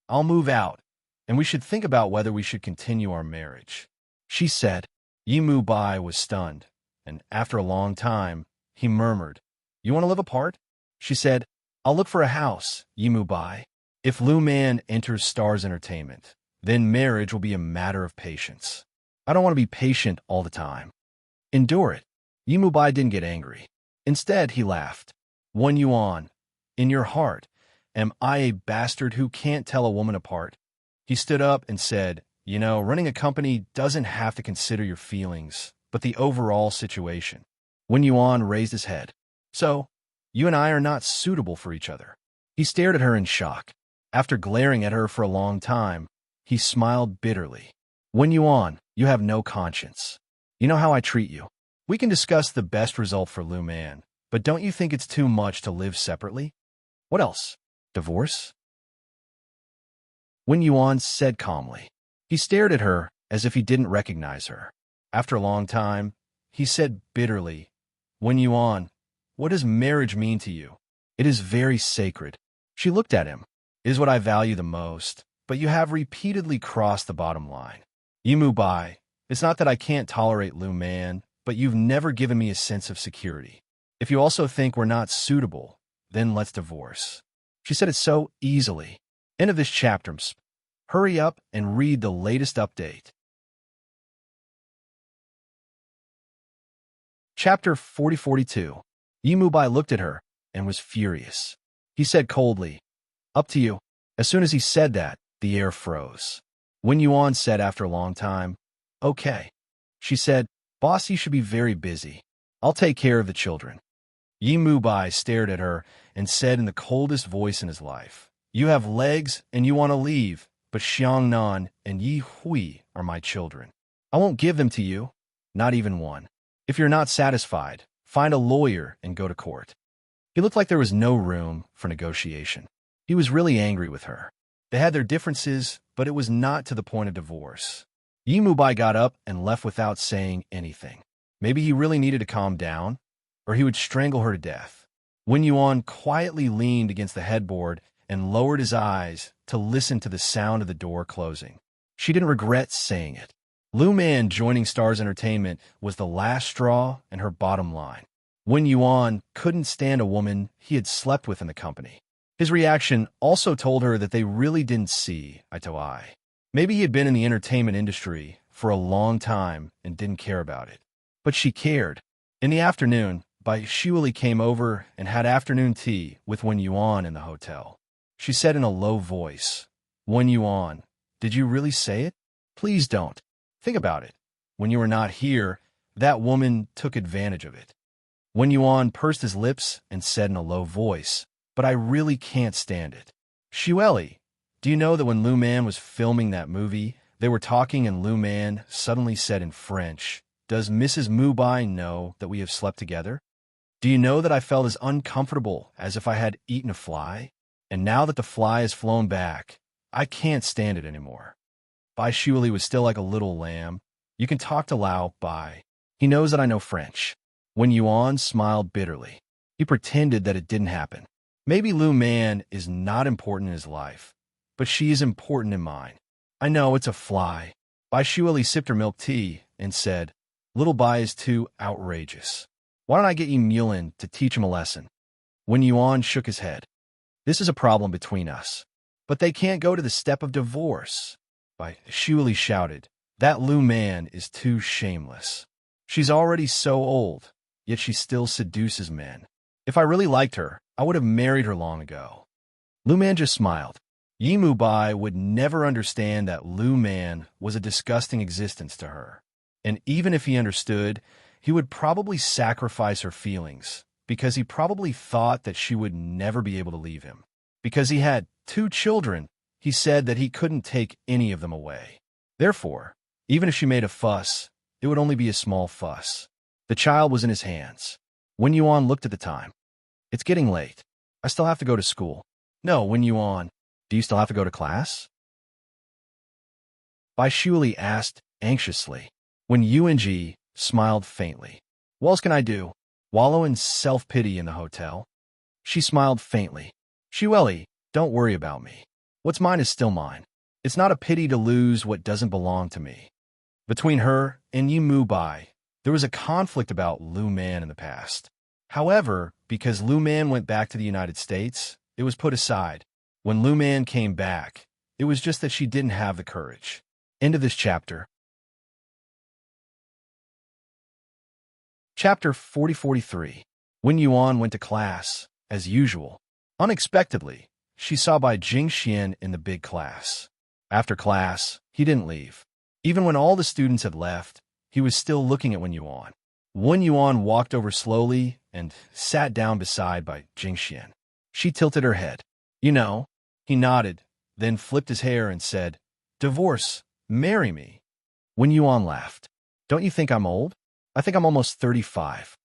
I'll move out, and we should think about whether we should continue our marriage, she said. Yi Mubai was stunned, and after a long time, he murmured, You want to live apart? She said, I'll look for a house, Yi Mubai. If Lu Man enters Stars Entertainment, then marriage will be a matter of patience. I don't want to be patient all the time. Endure it. Yi Mubai didn't get angry. Instead, he laughed. Wen Yuan, in your heart, am I a bastard who can't tell a woman apart? He stood up and said, You know, running a company doesn't have to consider your feelings, but the overall situation. Wen Yuan raised his head. So, you and I are not suitable for each other. He stared at her in shock. After glaring at her for a long time, he smiled bitterly. Wen Yuan, you have no conscience. You know how I treat you. We can discuss the best result for Lu Man, but don't you think it's too much to live separately? What else? Divorce? Wen Yuan said calmly. He stared at her as if he didn't recognize her. After a long time, he said bitterly, Wen Yuan, what does marriage mean to you? It is very sacred. She looked at him. It is what I value the most, but you have repeatedly crossed the bottom line. Yimu Bai, it's not that I can't tolerate Lu Man, but you've never given me a sense of security. If you also think we're not suitable, then let's divorce. She said it so easily. End of this chapter. Hurry up and read the latest update. Chapter 4042. Yimu Bai looked at her and was furious. He said coldly, Up to you. As soon as he said that, the air froze. Wen Yuan said after a long time, Okay. She said, Boss, you should be very busy. I'll take care of the children. Yimu Bai stared at her and said in the coldest voice in his life, You have legs and you want to leave, but Xiang Nan and Yi Hui are my children. I won't give them to you, not even one. If you're not satisfied, find a lawyer and go to court. He looked like there was no room for negotiation. He was really angry with her. They had their differences, but it was not to the point of divorce. Yimu Bai got up and left without saying anything. Maybe he really needed to calm down, or he would strangle her to death. Wen Yuan quietly leaned against the headboard and lowered his eyes to listen to the sound of the door closing. She didn't regret saying it. Lu Man joining Stars Entertainment was the last straw and her bottom line. Wen Yuan couldn't stand a woman he had slept with in the company. His reaction also told her that they really didn't see eye to eye. Maybe he had been in the entertainment industry for a long time and didn't care about it. But she cared. In the afternoon, Bai Shuili came over and had afternoon tea with Wen Yuan in the hotel. She said in a low voice, Wen Yuan, did you really say it? Please don't. Think about it. When you were not here, that woman took advantage of it. Wen Yuan pursed his lips and said in a low voice, But I really can't stand it. Shueli, do you know that when Lu Man was filming that movie, they were talking and Lu Man suddenly said in French, Does Mrs. Mu Bai know that we have slept together? Do you know that I felt as uncomfortable as if I had eaten a fly? And now that the fly has flown back, I can't stand it anymore. Bai Shuili was still like a little lamb. You can talk to Lao Bai. He knows that I know French. Wen Yuan smiled bitterly. He pretended that it didn't happen. Maybe Lu Man is not important in his life, but she is important in mine. I know it's a fly. Bai Shuili sipped her milk tea and said, Little Bai is too outrageous. Why don't I get you Mulin to teach him a lesson? Wen Yuan shook his head. This is a problem between us. But they can't go to the step of divorce. Bai Shuili shouted, That Lu Man is too shameless. She's already so old, yet she still seduces men. If I really liked her, I would have married her long ago. Lu Man just smiled. Yimu Bai would never understand that Lu Man was a disgusting existence to her. And even if he understood, he would probably sacrifice her feelings, because he probably thought that she would never be able to leave him. Because he had 2 children, he said that he couldn't take any of them away. Therefore, even if she made a fuss, it would only be a small fuss. The child was in his hands. Wen Yuan looked at the time. It's getting late. I still have to go to school. No, Wen Yuan, do you still have to go to class? Bai Shuili asked anxiously. When Yuanji smiled faintly. What else can I do? Wallow in self-pity in the hotel? She smiled faintly. Shueli, don't worry about me. What's mine is still mine. It's not a pity to lose what doesn't belong to me. Between her and Yimu Bai, there was a conflict about Lu Man in the past. However, because Lu Man went back to the United States, it was put aside. When Lu Man came back, it was just that she didn't have the courage. End of this chapter. Chapter 4043. Wen Yuan went to class, as usual. Unexpectedly, she saw Bai Jingxian in the big class. After class, he didn't leave. Even when all the students had left, he was still looking at Wen Yuan. Wen Yuan walked over slowly and sat down beside Bai Jingxian. She tilted her head. You know, he nodded, then flipped his hair and said, Divorce, marry me. Wen Yuan laughed. Don't you think I'm old? I think I'm almost 35.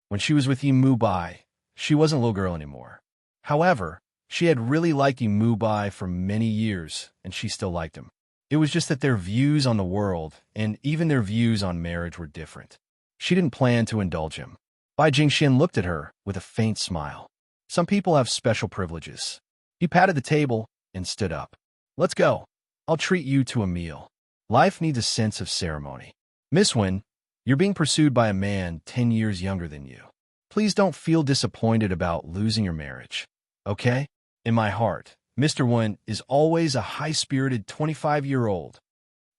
When she was with Yi Mubai, she wasn't a little girl anymore. However, she had really liked Yi Mubai for many years, and she still liked him. It was just that their views on the world, and even their views on marriage, were different. She didn't plan to indulge him. Bai Jingxian looked at her with a faint smile. Some people have special privileges. He patted the table and stood up. Let's go. I'll treat you to a meal. Life needs a sense of ceremony. Miss Wen, you're being pursued by a man 10 years younger than you. Please don't feel disappointed about losing your marriage, okay? In my heart, Mr. Wen is always a high-spirited 25-year-old.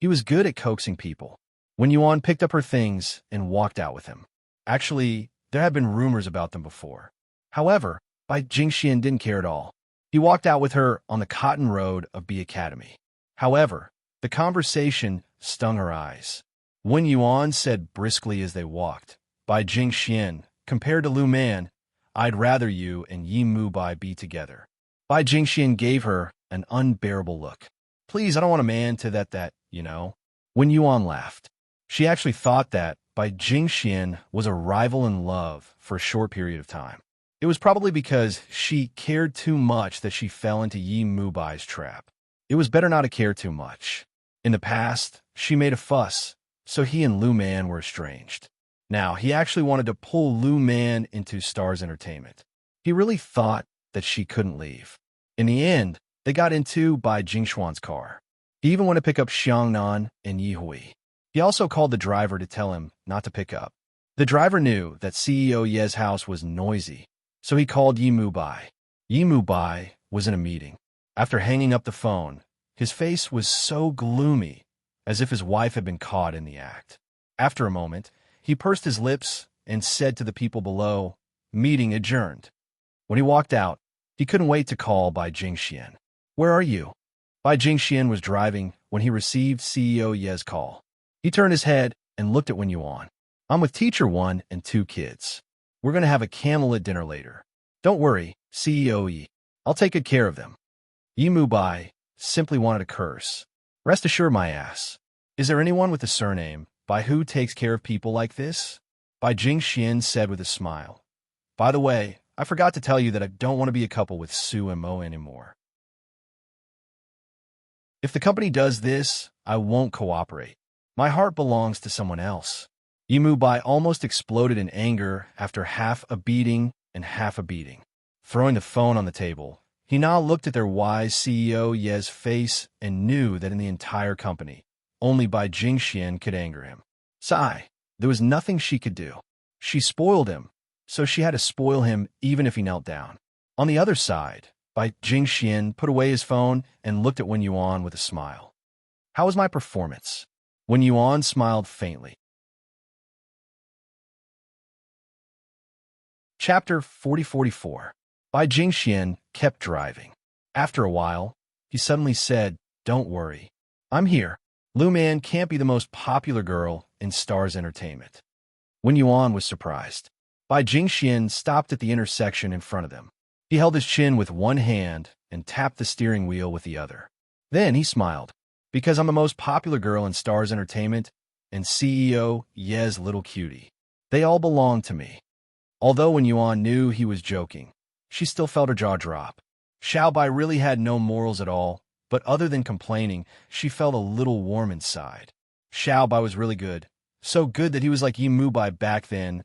He was good at coaxing people. Wen Yuan picked up her things and walked out with him. Actually, there had been rumors about them before. However, Bai Jingxian didn't care at all. He walked out with her on the cotton road of B Academy. However, the conversation stung her eyes. Wen Yuan said briskly as they walked, Bai Jingxian, compared to Lu Man, I'd rather you and Yi Mubai be together. Bai Jingxian gave her an unbearable look. Please, I don't want a man to that, you know. Wen Yuan laughed. She actually thought that Bai Jingxian was a rival in love for a short period of time. It was probably because she cared too much that she fell into Yi Mubai's trap. It was better not to care too much. In the past, she made a fuss, so he and Lu Man were estranged. Now, he actually wanted to pull Lu Man into Stars Entertainment. He really thought that she couldn't leave. In the end, they got into Bai Jingshuan's car. He even went to pick up Xiangnan and Yi Hui. He also called the driver to tell him not to pick up. The driver knew that CEO Ye's house was noisy, so he called Yi Mubai. Yi Mubai was in a meeting. After hanging up the phone, his face was so gloomy, as if his wife had been caught in the act. After a moment, he pursed his lips and said to the people below, "Meeting adjourned." When he walked out, he couldn't wait to call Bai Jingxian. "Where are you?" Bai Jingxian was driving when he received CEO Ye's call. He turned his head and looked at Wen Yuan. "I'm with Teacher 1 and 2 kids. We're going to have a candlelit dinner later. Don't worry, CEO Yi. I'll take good care of them." Yi Mubai simply wanted to curse. "Rest assured, my ass. Is there anyone with the surname Bai who takes care of people like this?" Bai Jingxian said with a smile. "By the way, I forgot to tell you that I don't want to be a couple with Su and Mo anymore. If the company does this, I won't cooperate. My heart belongs to someone else." Yi Mubai almost exploded in anger after half a beating and half a beating. Throwing the phone on the table, he now looked at their wise CEO Ye's face and knew that in the entire company, only Bai Jingxian could anger him. Sigh, there was nothing she could do. She spoiled him, so she had to spoil him even if he knelt down. On the other side, Bai Jingxian put away his phone and looked at Wen Yuan with a smile. "How was my performance?" Wen Yuan smiled faintly. Chapter 4044. Bai Jingxian kept driving. After a while, he suddenly said, "Don't worry. I'm here. Lu Man can't be the most popular girl in Stars Entertainment." Wen Yuan was surprised. Bai Jingxian stopped at the intersection in front of them. He held his chin with one hand and tapped the steering wheel with the other. Then he smiled. "Because I'm the most popular girl in Stars Entertainment and CEO Ye's little cutie. They all belong to me." Although Wen Yuan knew he was joking, she still felt her jaw drop. Xiao Bai really had no morals at all, but other than complaining, she felt a little warm inside. Xiao Bai was really good. So good that he was like Yi Mubai back then,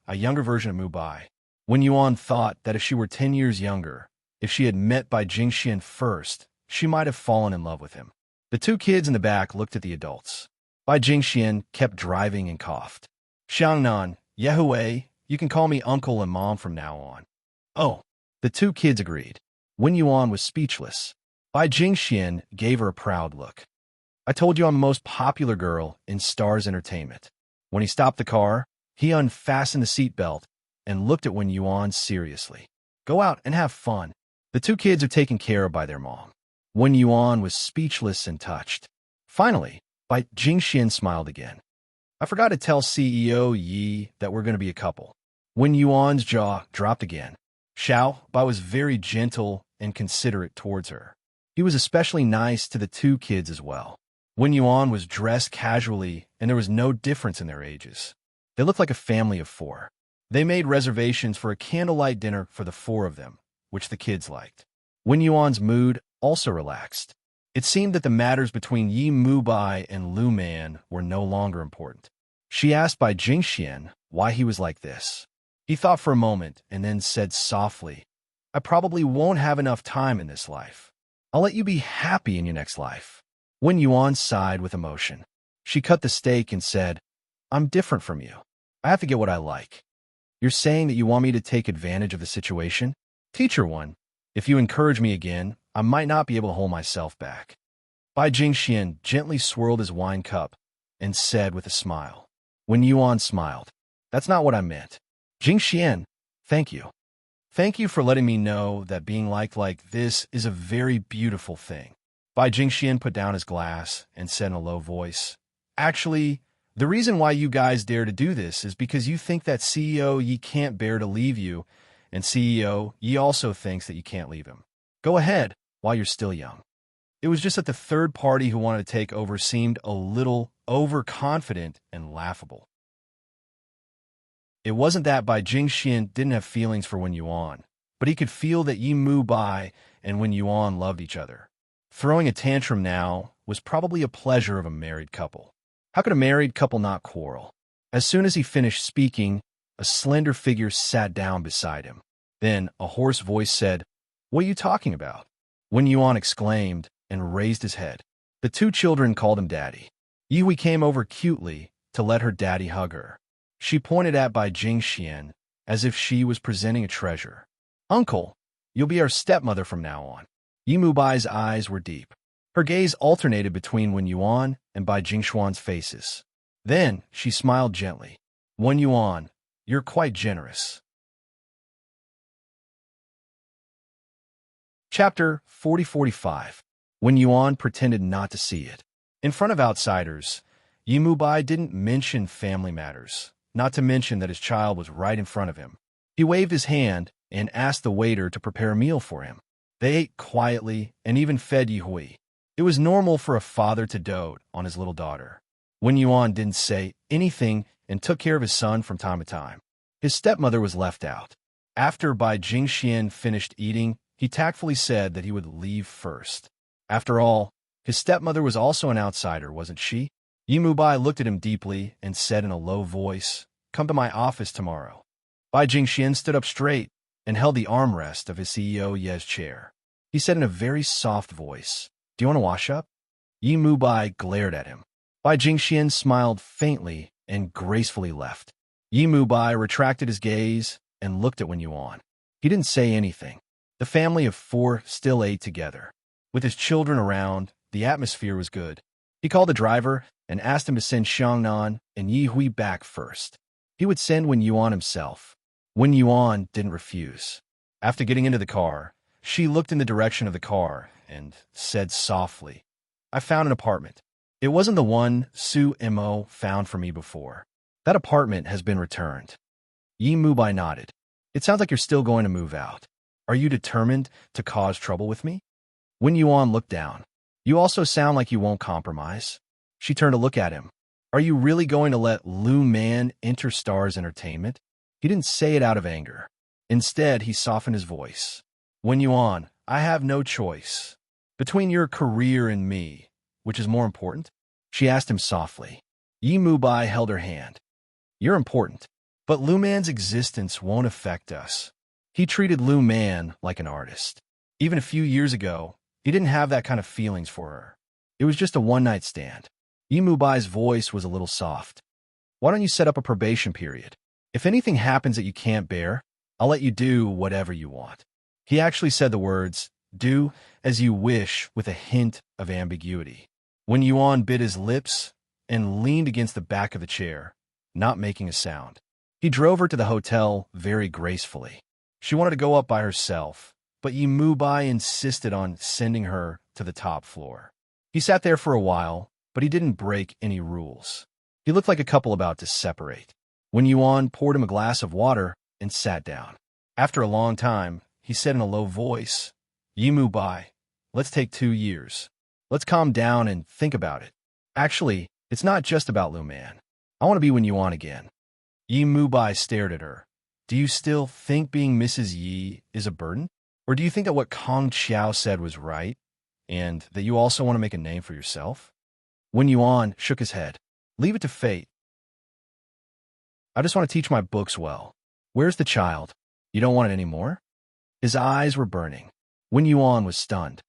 a younger version of Mubai. Wen Yuan thought that if she were 10 years younger, if she had met Bai Jingxian first, she might have fallen in love with him. The 2 kids in the back looked at the adults. Bai Jingxian kept driving and coughed. "Xiangnan, Yehui, you can call me Uncle and Mom from now on." "Oh." The 2 kids agreed. Wen Yuan was speechless. Bai Jingxian gave her a proud look. "I told you I'm the most popular girl in Stars Entertainment." When he stopped the car, he unfastened the seatbelt and looked at Wen Yuan seriously. "Go out and have fun. The 2 kids are taken care of by their mom." Wen Yuan was speechless and touched. Finally, Bai Jingxian smiled again. "I forgot to tell CEO Yi that we're going to be a couple." Wen Yuan's jaw dropped again. Xiao Bai was very gentle and considerate towards her. He was especially nice to the 2 kids as well. Wen Yuan was dressed casually, and there was no difference in their ages. They looked like a family of four. They made reservations for a candlelight dinner for the four of them, which the kids liked. Wen Yuan's mood also relaxed. It seemed that the matters between Yi Mubai and Lu Man were no longer important. She asked Bai Jingxian why he was like this. He thought for a moment and then said softly, "I probably won't have enough time in this life. I'll let you be happy in your next life." Wen Yuan sighed with emotion. She cut the steak and said, "I'm different from you. I have to get what I like." "You're saying that you want me to take advantage of the situation?" "Teacher one, if you encourage me again, I might not be able to hold myself back." Bai Jingxian gently swirled his wine cup and said with a smile. Wen Yuan smiled. "That's not what I meant. Jingxian, thank you. Thank you for letting me know that being liked like this is a very beautiful thing." Bai Jingxian put down his glass and said in a low voice, "Actually, the reason why you guys dare to do this is because you think that CEO Yi can't bear to leave you, and CEO Yi also thinks that you can't leave him. Go ahead while you're still young." It was just that the third party who wanted to take over seemed a little overconfident and laughable. It wasn't that Bai Jingxian didn't have feelings for Wen Yuan, but he could feel that Yi Mubai and Wen Yuan loved each other. Throwing a tantrum now was probably a pleasure of a married couple. How could a married couple not quarrel? As soon as he finished speaking, a slender figure sat down beside him. Then a hoarse voice said, "What are you talking about?" Wen Yuan exclaimed and raised his head. The two children called him Daddy. Yihui came over cutely to let her daddy hug her. She pointed at Bai Jingxian as if she was presenting a treasure. "Uncle, you'll be our stepmother from now on." Yi Mubai's eyes were deep. Her gaze alternated between Wen Yuan and Bai Jingxuan's faces. Then she smiled gently. "Wen Yuan, you're quite generous." Chapter 40-45. Wen Yuan pretended not to see it. In front of outsiders, Yi Mubai didn't mention family matters, not to mention that his child was right in front of him. He waved his hand and asked the waiter to prepare a meal for him. They ate quietly and even fed Yihui. It was normal for a father to dote on his little daughter. Wen Yuan didn't say anything and took care of his son from time to time. His stepmother was left out. After Bai Jingxian finished eating, he tactfully said that he would leave first. After all, his stepmother was also an outsider, wasn't she? Yi Mubai looked at him deeply and said in a low voice, "Come to my office tomorrow." Bai Jingxian stood up straight and held the armrest of his CEO Ye's chair. He said in a very soft voice, "Do you want to wash up?" Yi Mubai glared at him. Bai Jingxian smiled faintly and gracefully left. Yi Mubai retracted his gaze and looked at Wen Yuan. He didn't say anything. The family of four still ate together. With his children around, the atmosphere was good. He called the driver and asked him to send Xiangnan and Yi Hui back first. He would send Wen Yuan himself. Wen Yuan didn't refuse. After getting into the car, she looked in the direction of the car and said softly, "I found an apartment. It wasn't the one Su Mo found for me before. That apartment has been returned." Yi Mubai nodded. "It sounds like you're still going to move out. Are you determined to cause trouble with me?" Wen Yuan looked down. "You also sound like you won't compromise." She turned to look at him. "Are you really going to let Lu Man enter Star's entertainment?" He didn't say it out of anger. Instead, he softened his voice. "Wen Yuan, I have no choice. Between your career and me, which is more important?" She asked him softly. Yi Mubai held her hand. "You're important, but Lu Man's existence won't affect us." He treated Lu Man like an artist. Even a few years ago, he didn't have that kind of feelings for her. It was just a one-night stand. Yi Mubai's voice was a little soft. "Why don't you set up a probation period? If anything happens that you can't bear, I'll let you do whatever you want." He actually said the words, "Do as you wish," with a hint of ambiguity. Wen Yuan bit his lips and leaned against the back of the chair, not making a sound. He drove her to the hotel very gracefully. She wanted to go up by herself, but Yi Mubai insisted on sending her to the top floor. He sat there for a while, but he didn't break any rules. He looked like a couple about to separate. Wen Yuan poured him a glass of water and sat down. After a long time, he said in a low voice, "Yi Mubai, let's take 2 years. Let's calm down and think about it." Actually, it's not just about Lu Man. I want to be Wen Yuan again. Yi Mubai stared at her. Do you still think being Mrs. Yi is a burden? Or do you think that what Kong Qiao said was right, and that you also want to make a name for yourself? Wen Yuan shook his head. Leave it to fate. I just want to teach my books well. Where's the child? You don't want it anymore? His eyes were burning. Wen Yuan was stunned.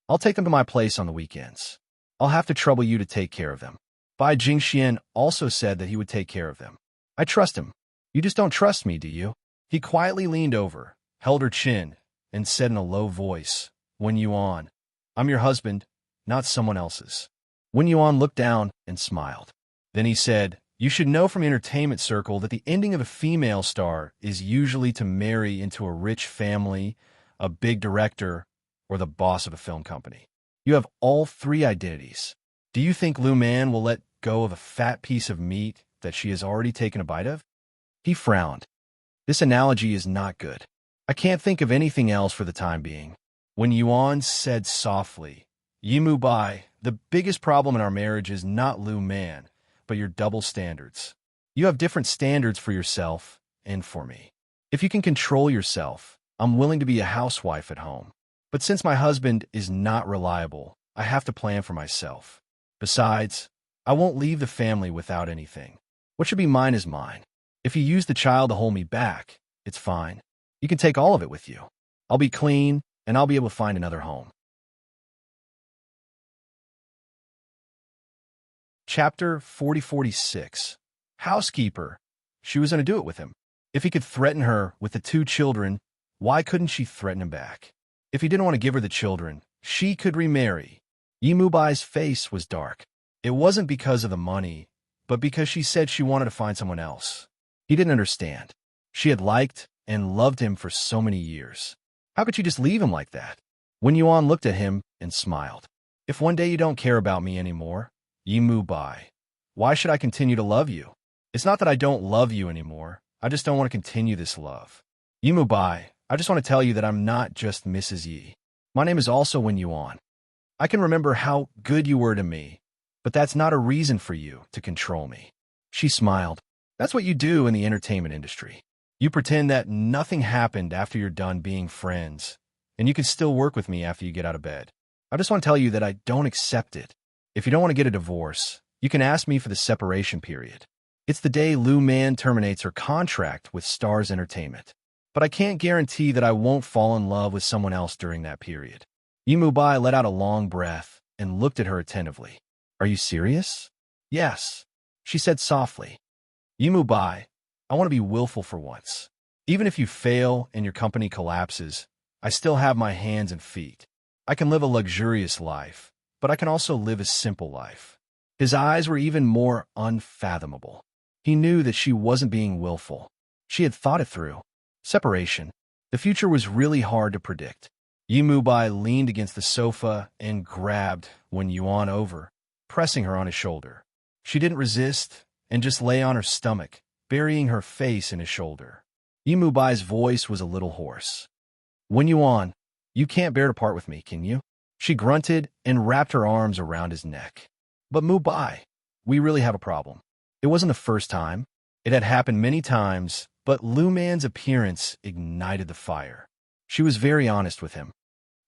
I'll take them to my place on the weekends. I'll have to trouble you to take care of them. Bai Jingxian also said that he would take care of them. I trust him. You just don't trust me, do you? He quietly leaned over, held her chin, and said in a low voice, Wen Yuan, I'm your husband, not someone else's. Wen Yuan looked down and smiled. Then he said, you should know from entertainment circle that the ending of a female star is usually to marry into a rich family, a big director, or the boss of a film company. You have all three identities. Do you think Lu Man will let go of a fat piece of meat that she has already taken a bite of? He frowned. This analogy is not good. I can't think of anything else for the time being. Wen Yuan said softly, Yi Mubai, the biggest problem in our marriage is not Lu Man, but your double standards. You have different standards for yourself and for me. If you can control yourself, I'm willing to be a housewife at home. But since my husband is not reliable, I have to plan for myself. Besides, I won't leave the family without anything. What should be mine is mine. If you use the child to hold me back, it's fine. You can take all of it with you. I'll be clean, and I'll be able to find another home. Chapter 4046. Housekeeper. She was going to do it with him. If he could threaten her with the 2 children, why couldn't she threaten him back? If he didn't want to give her the children, she could remarry. Yi Mubai's face was dark. It wasn't because of the money, but because she said she wanted to find someone else. He didn't understand. She had liked and loved him for so many years. How could she just leave him like that? Wen Yuan looked at him and smiled. If one day you don't care about me anymore, Yi Mubai, why should I continue to love you? It's not that I don't love you anymore. I just don't want to continue this love. Yi Mubai, I just want to tell you that I'm not just Mrs. Yi. My name is also Wen Yuan. I can remember how good you were to me, but that's not a reason for you to control me. She smiled. That's what you do in the entertainment industry. You pretend that nothing happened after you're done being friends, and you can still work with me after you get out of bed. I just want to tell you that I don't accept it. If you don't want to get a divorce, you can ask me for the separation period. It's the day Lu Man terminates her contract with Stars Entertainment. But I can't guarantee that I won't fall in love with someone else during that period. Yi Mubai let out a long breath and looked at her attentively. Are you serious? Yes, she said softly. Yi Mubai, I want to be willful for once. Even if you fail and your company collapses, I still have my hands and feet. I can live a luxurious life, but I can also live a simple life. His eyes were even more unfathomable. He knew that she wasn't being willful. She had thought it through. Separation. The future was really hard to predict. Yi Mubai leaned against the sofa and grabbed Wen Yuan over, pressing her on his shoulder. She didn't resist and just lay on her stomach, burying her face in his shoulder. Yi Mubai's voice was a little hoarse. Wen Yuan, you can't bear to part with me, can you? She grunted and wrapped her arms around his neck. But Mubai, we really have a problem. It wasn't the first time. It had happened many times, but Lu Man's appearance ignited the fire. She was very honest with him.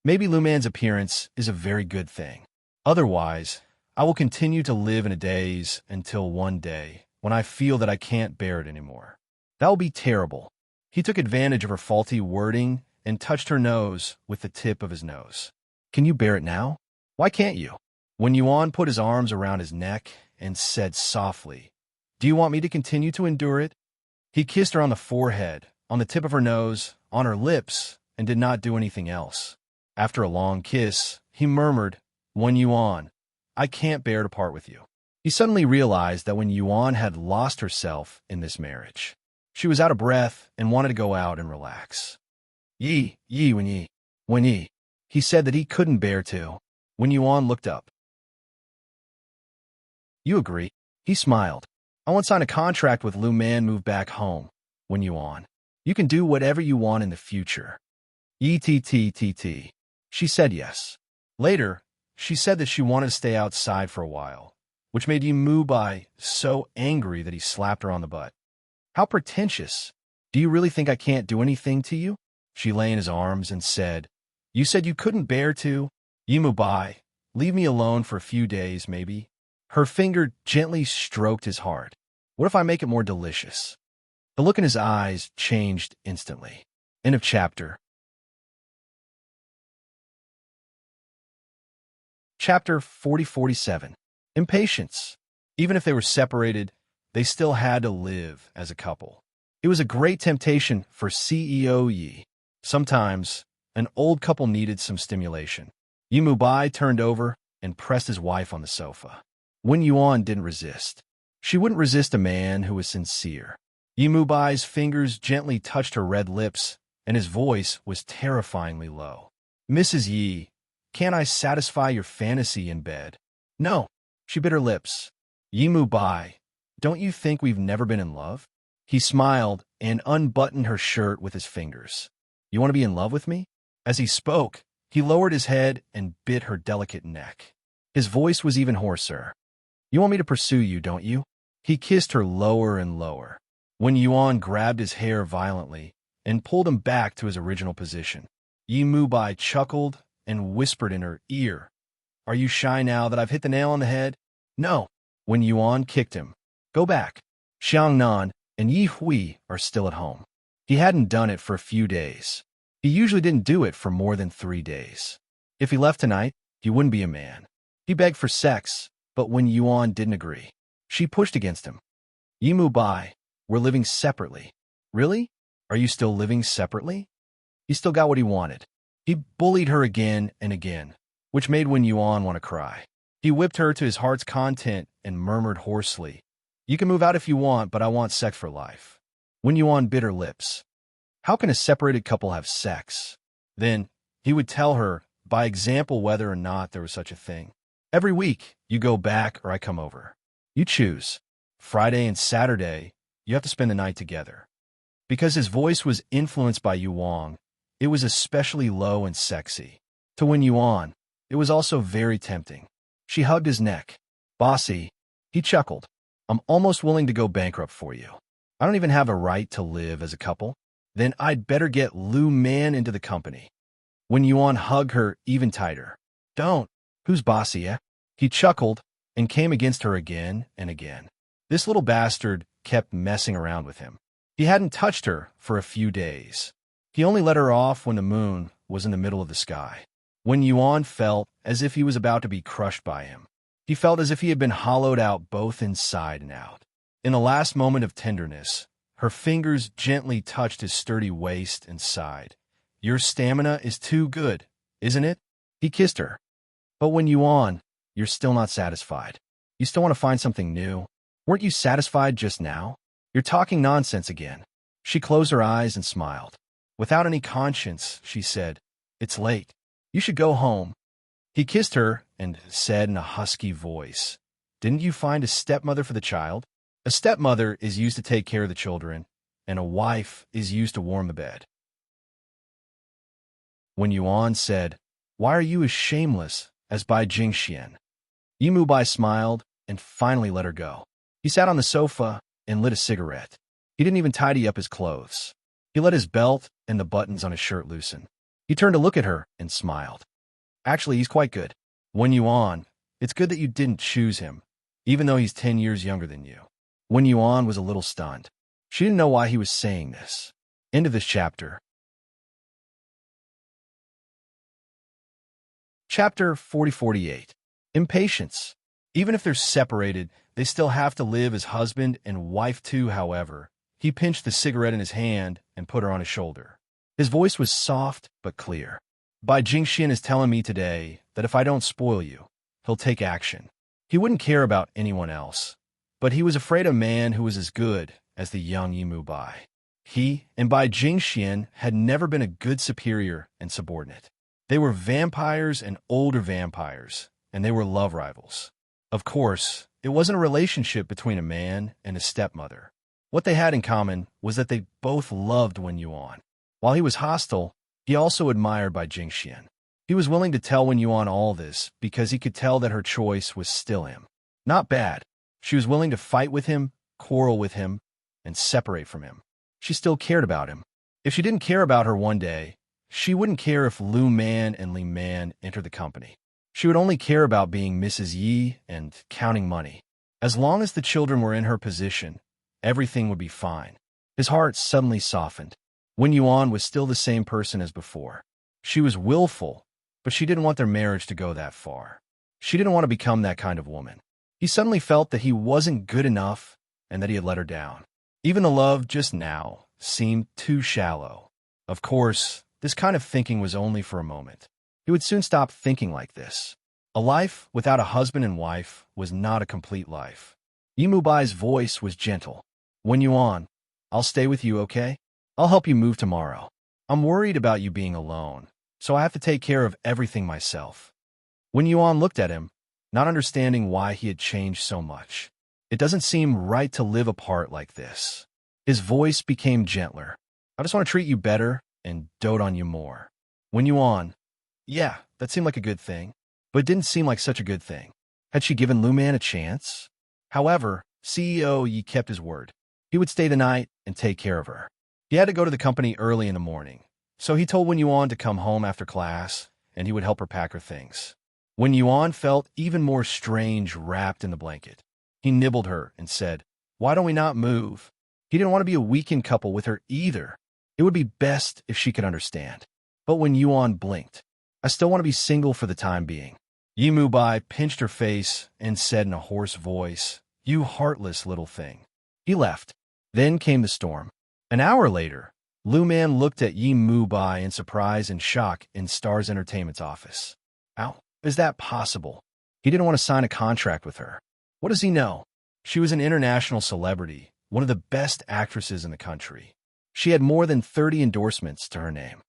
Maybe Lu Man's appearance is a very good thing. Otherwise, I will continue to live in a daze until one day when I feel that I can't bear it anymore. That will be terrible. He took advantage of her faulty wording and touched her nose with the tip of his nose. Can you bear it now? Why can't you? Wen Yuan put his arms around his neck and said softly, Do you want me to continue to endure it? He kissed her on the forehead, on the tip of her nose, on her lips, and did not do anything else. After a long kiss, he murmured, Wen Yuan, I can't bear to part with you. He suddenly realized that Wen Yuan had lost herself in this marriage. She was out of breath and wanted to go out and relax. Wen Yi. He said that he couldn't bear to. Wen Yuan looked up. You agree? He smiled. I won't sign a contract with Lu Man, move back home. Wen Yuan. You can do whatever you want in the future. She said yes. Later, she said that she wanted to stay outside for a while, which made Yi Bai so angry that he slapped her on the butt. How pretentious. Do you really think I can't do anything to you? She lay in his arms and said, You said you couldn't bear to. Yi Bai, leave me alone for a few days, maybe. Her finger gently stroked his heart. What if I make it more delicious? The look in his eyes changed instantly. End of chapter. Chapter 40-47. Impatience. Even if they were separated, they still had to live as a couple. It was a great temptation for CEO Yi. Sometimes, an old couple needed some stimulation. Yi Bai turned over and pressed his wife on the sofa. Wen Yuan didn't resist. She wouldn't resist a man who was sincere. Yi Bai's fingers gently touched her red lips, and his voice was terrifyingly low. Mrs. Yi, can't I satisfy your fantasy in bed? No. She bit her lips. Yi Bai, don't you think we've never been in love? He smiled and unbuttoned her shirt with his fingers. You want to be in love with me? As he spoke, he lowered his head and bit her delicate neck. His voice was even hoarser. You want me to pursue you, don't you? He kissed her lower and lower. Wen Yuan grabbed his hair violently and pulled him back to his original position. Yi Bai chuckled and whispered in her ear, Are you shy now that I've hit the nail on the head? No. Wen Yuan kicked him. Go back. Xiangnan and Yi Hui are still at home. He hadn't done it for a few days. He usually didn't do it for more than 3 days. If he left tonight, he wouldn't be a man. He begged for sex, but Wen Yuan didn't agree. She pushed against him. Yi Bai, we're living separately. Really? Are you still living separately? He still got what he wanted. He bullied her again and again, which made Wen Yuan want to cry. He whipped her to his heart's content and murmured hoarsely, You can move out if you want, but I want sex for life. Wen Yuan bit her lips. How can a separated couple have sex? Then, he would tell her, by example, whether or not there was such a thing. Every week, you go back or I come over. You choose. Friday and Saturday, you have to spend the night together. Because his voice was influenced by Yuan, it was especially low and sexy. To Wen Yuan, it was also very tempting. She hugged his neck. Bossy, he chuckled. I'm almost willing to go bankrupt for you. I don't even have a right to live as a couple. Then I'd better get Lu Man into the company. Wen Yuan hugged her even tighter. Don't. Who's bossy, eh? He chuckled and came against her again and again. This little bastard kept messing around with him. He hadn't touched her for a few days. He only let her off when the moon was in the middle of the sky. Wen Yuan felt as if he was about to be crushed by him. He felt as if he had been hollowed out both inside and out. In the last moment of tenderness, her fingers gently touched his sturdy waist and sighed. Your stamina is too good, isn't it? He kissed her. But Wen Yuan, you're still not satisfied. You still want to find something new. Weren't you satisfied just now? You're talking nonsense again. She closed her eyes and smiled. Without any conscience, she said, It's late. You should go home. He kissed her and said in a husky voice, Didn't you find a stepmother for the child? A stepmother is used to take care of the children, and a wife is used to warm the bed. Wen Yuan said, Why are you as shameless as Bai Jingxian? Yi Bai smiled and finally let her go. He sat on the sofa and lit a cigarette. He didn't even tidy up his clothes. He let his belt and the buttons on his shirt loosen. He turned to look at her and smiled. Actually, he's quite good. Wen Yuan, it's good that you didn't choose him, even though he's 10 years younger than you. Wen Yuan was a little stunned. She didn't know why he was saying this. End of this chapter. Chapter 40-48. Impatience. Even if they're separated, they still have to live as husband and wife too, however. He pinched the cigarette in his hand and put her on his shoulder. His voice was soft but clear. Bai Jingxian is telling me today that if I don't spoil you, he'll take action. He wouldn't care about anyone else, but he was afraid a man who was as good as the young Yi Bai. He and Bai Jingxian had never been a good superior and subordinate. They were vampires and older vampires, and they were love rivals. Of course, it wasn't a relationship between a man and his stepmother. What they had in common was that they both loved Wen Yuan. While he was hostile, he also admired Bai Jingxian. He was willing to tell Wen Yuan all this because he could tell that her choice was still him. Not bad. She was willing to fight with him, quarrel with him, and separate from him. She still cared about him. If she didn't care about her one day, she wouldn't care if Lu Man and Li Man entered the company. She would only care about being Mrs. Yi and counting money. As long as the children were in her position, everything would be fine. His heart suddenly softened. Wen Yuan was still the same person as before. She was willful, but she didn't want their marriage to go that far. She didn't want to become that kind of woman. He suddenly felt that he wasn't good enough and that he had let her down. Even the love just now seemed too shallow. Of course, this kind of thinking was only for a moment. He would soon stop thinking like this. A life without a husband and wife was not a complete life. Yimubai's voice was gentle. Wen Yuan, I'll stay with you, okay? I'll help you move tomorrow. I'm worried about you being alone, so I have to take care of everything myself. Wen Yuan looked at him, not understanding why he had changed so much. It doesn't seem right to live apart like this. His voice became gentler. I just want to treat you better and dote on you more. Wen Yuan, yeah, that seemed like a good thing, but it didn't seem like such a good thing. Had she given Lu Man a chance? However, CEO Yi kept his word. He would stay the night and take care of her. He had to go to the company early in the morning, so he told Wen Yuan to come home after class, and he would help her pack her things. Wen Yuan felt even more strange wrapped in the blanket. He nibbled her and said, "Why don't we not move?" He didn't want to be a weekend couple with her either. It would be best if she could understand. But Wen Yuan blinked. I still want to be single for the time being. Yimubai pinched her face and said in a hoarse voice, "You heartless little thing." He left. Then came the storm. An hour later, Lu Man looked at Yimubai in surprise and shock in Stars Entertainment's office. How is that possible? He didn't want to sign a contract with her. What does he know? She was an international celebrity, one of the best actresses in the country. She had more than 30 endorsements to her name.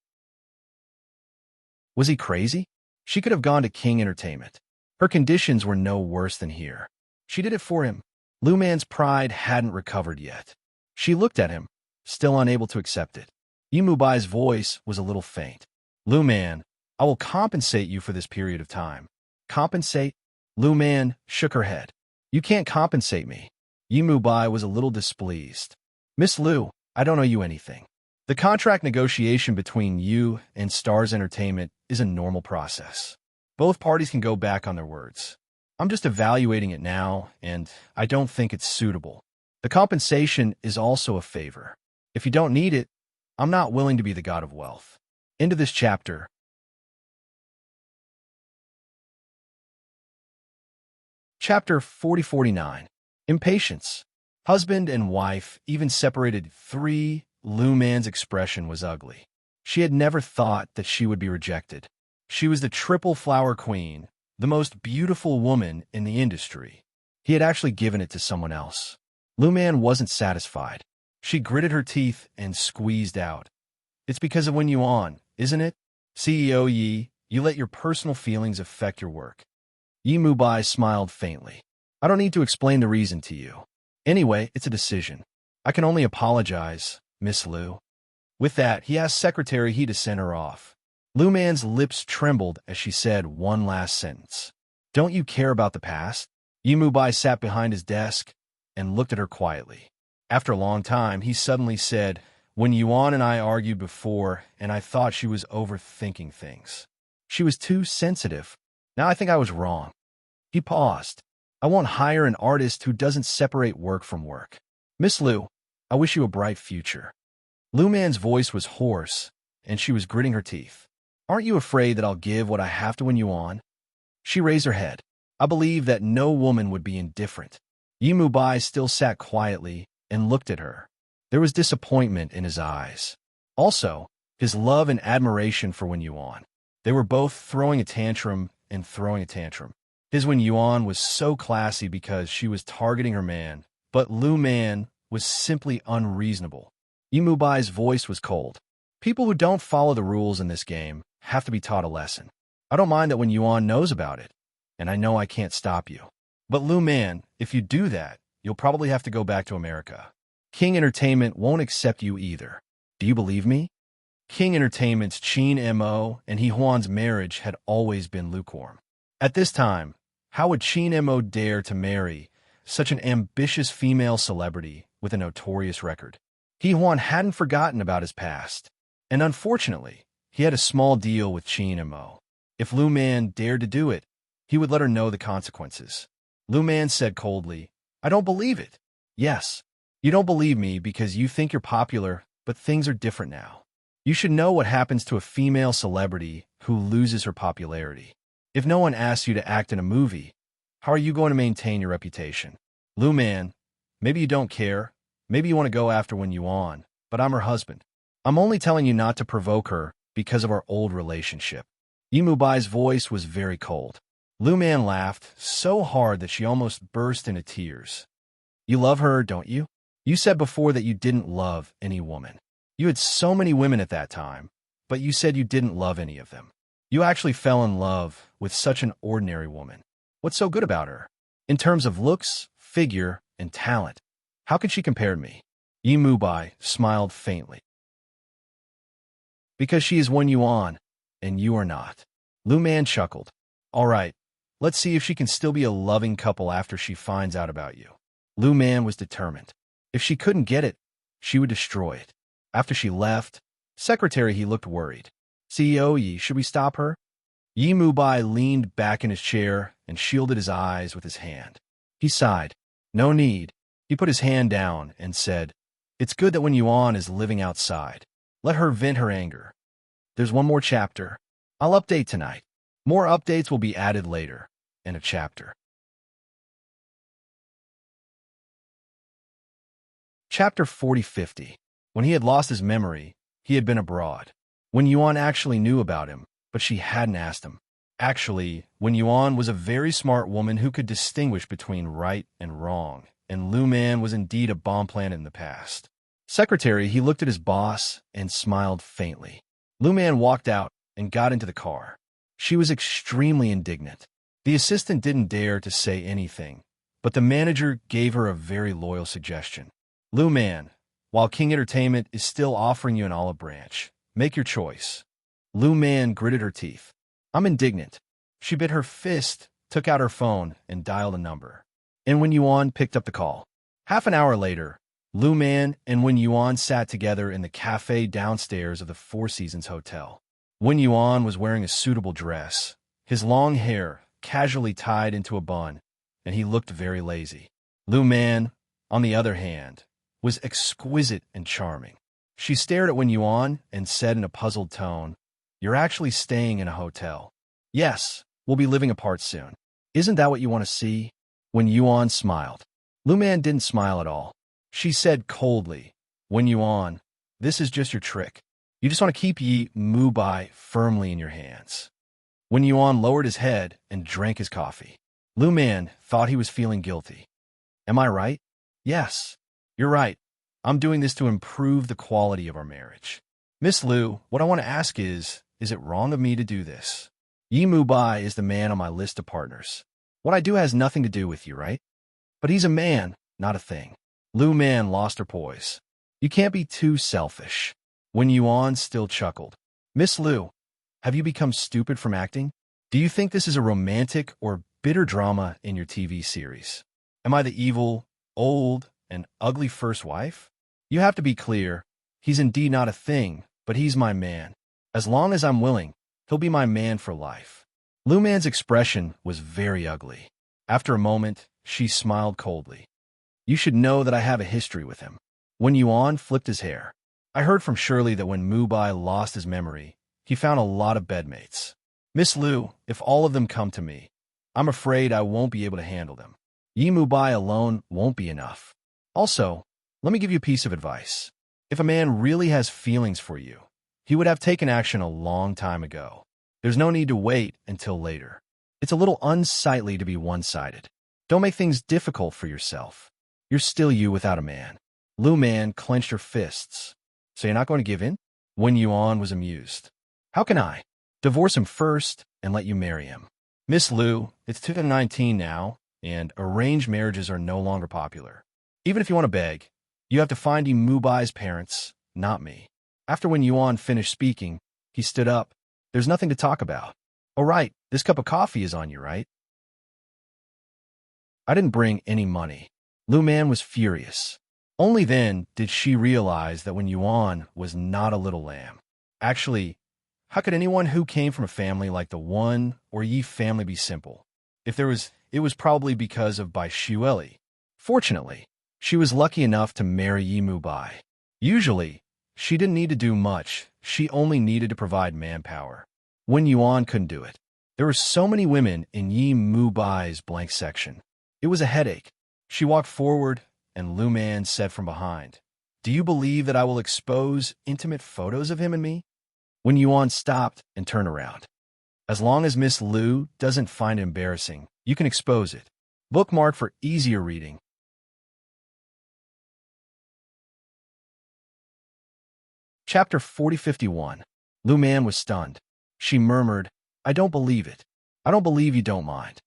Was he crazy? She could have gone to King Entertainment. Her conditions were no worse than here. She did it for him. Lu Man's pride hadn't recovered yet. She looked at him, still unable to accept it. Yimubai's voice was a little faint. Lu Man, I will compensate you for this period of time. Compensate? Lu Man shook her head. You can't compensate me. Yimubai was a little displeased. Miss Lu, I don't owe you anything. The contract negotiation between you and Stars Entertainment is a normal process. Both parties can go back on their words. I'm just evaluating it now, and I don't think it's suitable. The compensation is also a favor. If you don't need it, I'm not willing to be the god of wealth. End of this chapter. Chapter 4049. Impatience. Husband and wife, even separated 3, Lu Man's expression was ugly. She had never thought that she would be rejected. She was the triple flower queen, the most beautiful woman in the industry. He had actually given it to someone else. Lu Man wasn't satisfied. She gritted her teeth and squeezed out. It's because of Wen Yuan, isn't it? CEO Yi, you let your personal feelings affect your work. Yimubai smiled faintly. I don't need to explain the reason to you. Anyway, it's a decision. I can only apologize, Miss Lu. With that, he asked Secretary He to send her off. Lu Man's lips trembled as she said one last sentence. Don't you care about the past? Yimubai sat behind his desk and looked at her quietly. After a long time, he suddenly said, When Yuan and I argued before, and I thought she was overthinking things. She was too sensitive. Now I think I was wrong. He paused. I won't hire an artist who doesn't separate work from work. Miss Lu, I wish you a bright future. Lu Man's voice was hoarse, and she was gritting her teeth. Aren't you afraid that I'll give what I have to Wen Yuan? She raised her head. I believe that no woman would be indifferent. Yimubai still sat quietly and looked at her. There was disappointment in his eyes. Also, his love and admiration for Wen Yuan. They were both throwing a tantrum and throwing a tantrum. His Wen Yuan was so classy because she was targeting her man, but Lu Man was simply unreasonable. Yimubai's voice was cold. People who don't follow the rules in this game have to be taught a lesson. I don't mind that Wen Yuan knows about it, and I know I can't stop you. But Lu Man, if you do that, you'll probably have to go back to America. King Entertainment won't accept you either. Do you believe me? King Entertainment's Qin Mo and He Huan's marriage had always been lukewarm. At this time, How would Qin Mo dare to marry such an ambitious female celebrity with a notorious record? He Huan hadn't forgotten about his past, and unfortunately, he had a small deal with Qin Mo. If Lu Man dared to do it, he would let her know the consequences. Lu Man said coldly, I don't believe it. Yes, you don't believe me because you think you're popular, but things are different now. You should know what happens to a female celebrity who loses her popularity. If no one asks you to act in a movie, how are you going to maintain your reputation? Lu Man, maybe you don't care. Maybe you want to go after Wen Yuan, but I'm her husband. I'm only telling you not to provoke her because of our old relationship. Yi Mubai's voice was very cold. Lu Man laughed so hard that she almost burst into tears. You love her, don't you? You said before that you didn't love any woman. You had so many women at that time, but you said you didn't love any of them. You actually fell in love with such an ordinary woman. What's so good about her? In terms of looks, figure, and talent, how could she compare to me? Yi Mubai smiled faintly. Because she is Wen Yuan, and you are not. Lu Man chuckled. All right, let's see if she can still be a loving couple after she finds out about you. Lu Man was determined. If she couldn't get it, she would destroy it. After she left, secretary he looked worried. CEO Yi, should we stop her? Yi Mubai leaned back in his chair and shielded his eyes with his hand. He sighed. No need. He put his hand down and said, It's good that Wen Yuan is living outside. Let her vent her anger. There's one more chapter. I'll update tonight. More updates will be added later in a chapter. Chapter 40-50. When he had lost his memory, he had been abroad. Wen Yuan actually knew about him, but she hadn't asked him. Actually, Wen Yuan was a very smart woman who could distinguish between right and wrong, and Lu Man was indeed a bomb planet in the past. Secretary, he looked at his boss and smiled faintly. Lu Man walked out and got into the car. She was extremely indignant. The assistant didn't dare to say anything, but the manager gave her a very loyal suggestion. Lu Man, while King Entertainment is still offering you an olive branch, make your choice. Lu Man gritted her teeth. I'm indignant. She bit her fist, took out her phone, and dialed a number. And Wen Yuan picked up the call. Half an hour later, Lu Man and Wen Yuan sat together in the cafe downstairs of the Four Seasons Hotel. Wen Yuan was wearing a suitable dress, his long hair casually tied into a bun, and he looked very lazy. Lu Man, on the other hand, was exquisite and charming. She stared at Wen Yuan and said in a puzzled tone, You're actually staying in a hotel. Yes, we'll be living apart soon. Isn't that what you want to see? Wen Yuan smiled. Lu Man didn't smile at all. She said coldly, Wen Yuan, this is just your trick. You just want to keep Yi Mubai firmly in your hands. Wen Yuan lowered his head and drank his coffee. Lu Man thought he was feeling guilty. Am I right? Yes, you're right. I'm doing this to improve the quality of our marriage. Miss Lu, what I want to ask is it wrong of me to do this? Yi Mubai is the man on my list of partners. What I do has nothing to do with you, right? But he's a man, not a thing. Lu Man lost her poise. You can't be too selfish. Wen Yuan still chuckled. Miss Lu, have you become stupid from acting? Do you think this is a romantic or bitter drama in your TV series? Am I the evil, old, and ugly first wife? You have to be clear. He's indeed not a thing, but he's my man. As long as I'm willing, he'll be my man for life. Lu Man's expression was very ugly. After a moment, she smiled coldly. You should know that I have a history with him. Wen Yuan flipped his hair. I heard from Shirley that when Mubai lost his memory, he found a lot of bedmates. Miss Lu, if all of them come to me, I'm afraid I won't be able to handle them. Yi Mubai alone won't be enough. Also, let me give you a piece of advice. If a man really has feelings for you, he would have taken action a long time ago. There's no need to wait until later. It's a little unsightly to be one-sided. Don't make things difficult for yourself. You're still you without a man. Lu Man clenched her fists. So you're not going to give in? Wen Yuan was amused. How can I? Divorce him first and let you marry him. Miss Lu, it's 2019 now, and arranged marriages are no longer popular. Even if you want to beg, you have to find Yi Mubai's parents, not me. After Wen Yuan finished speaking, he stood up. There's nothing to talk about. All right, this cup of coffee is on you, right? I didn't bring any money. Lu Man was furious. Only then did she realize that when Yuan was not a little lamb. Actually, how could anyone who came from a family like the One or Yi family be simple? If there was, it was probably because of Bai Shueli. Fortunately, she was lucky enough to marry Yi Mubai. Usually, she didn't need to do much, she only needed to provide manpower. When Yuan couldn't do it, there were so many women in Yi Mubai's blank section. It was a headache. She walked forward, and Lu Man said from behind, "Do you believe that I will expose intimate photos of him and me?" When Yuan stopped and turned around. "As long as Miss Lu doesn't find it embarrassing, you can expose it." Bookmark for easier reading. Chapter 4051. Lu Man was stunned. She murmured, "I don't believe it. I don't believe you don't mind."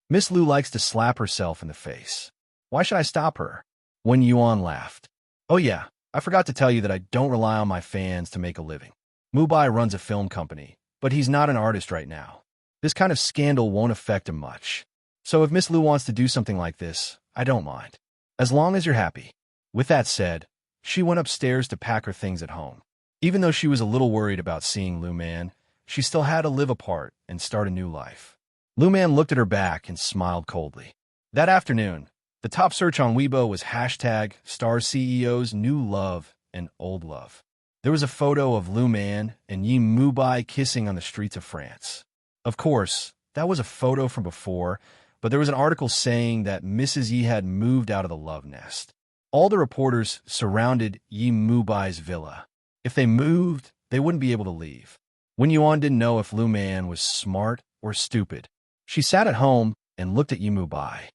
Miss Lu likes to slap herself in the face. Why should I stop her? When Yuan laughed. "Oh yeah, I forgot to tell you that I don't rely on my fans to make a living. Mubai runs a film company, but he's not an artist right now. This kind of scandal won't affect him much. So if Miss Lu wants to do something like this, I don't mind. As long as you're happy." With that said, she went upstairs to pack her things at home. Even though she was a little worried about seeing Lu Man, she still had to live apart and start a new life. Lu Man looked at her back and smiled coldly. That afternoon, the top search on Weibo was hashtag Star CEO's new love and old love. There was a photo of Lu Man and Yi Mubai kissing on the streets of France. Of course, that was a photo from before, but there was an article saying that Mrs. Yi had moved out of the love nest. All the reporters surrounded Yi Mubai's villa. If they moved, they wouldn't be able to leave. When Yuan didn't know if Lu Man was smart or stupid, she sat at home and looked at Yi Mubai.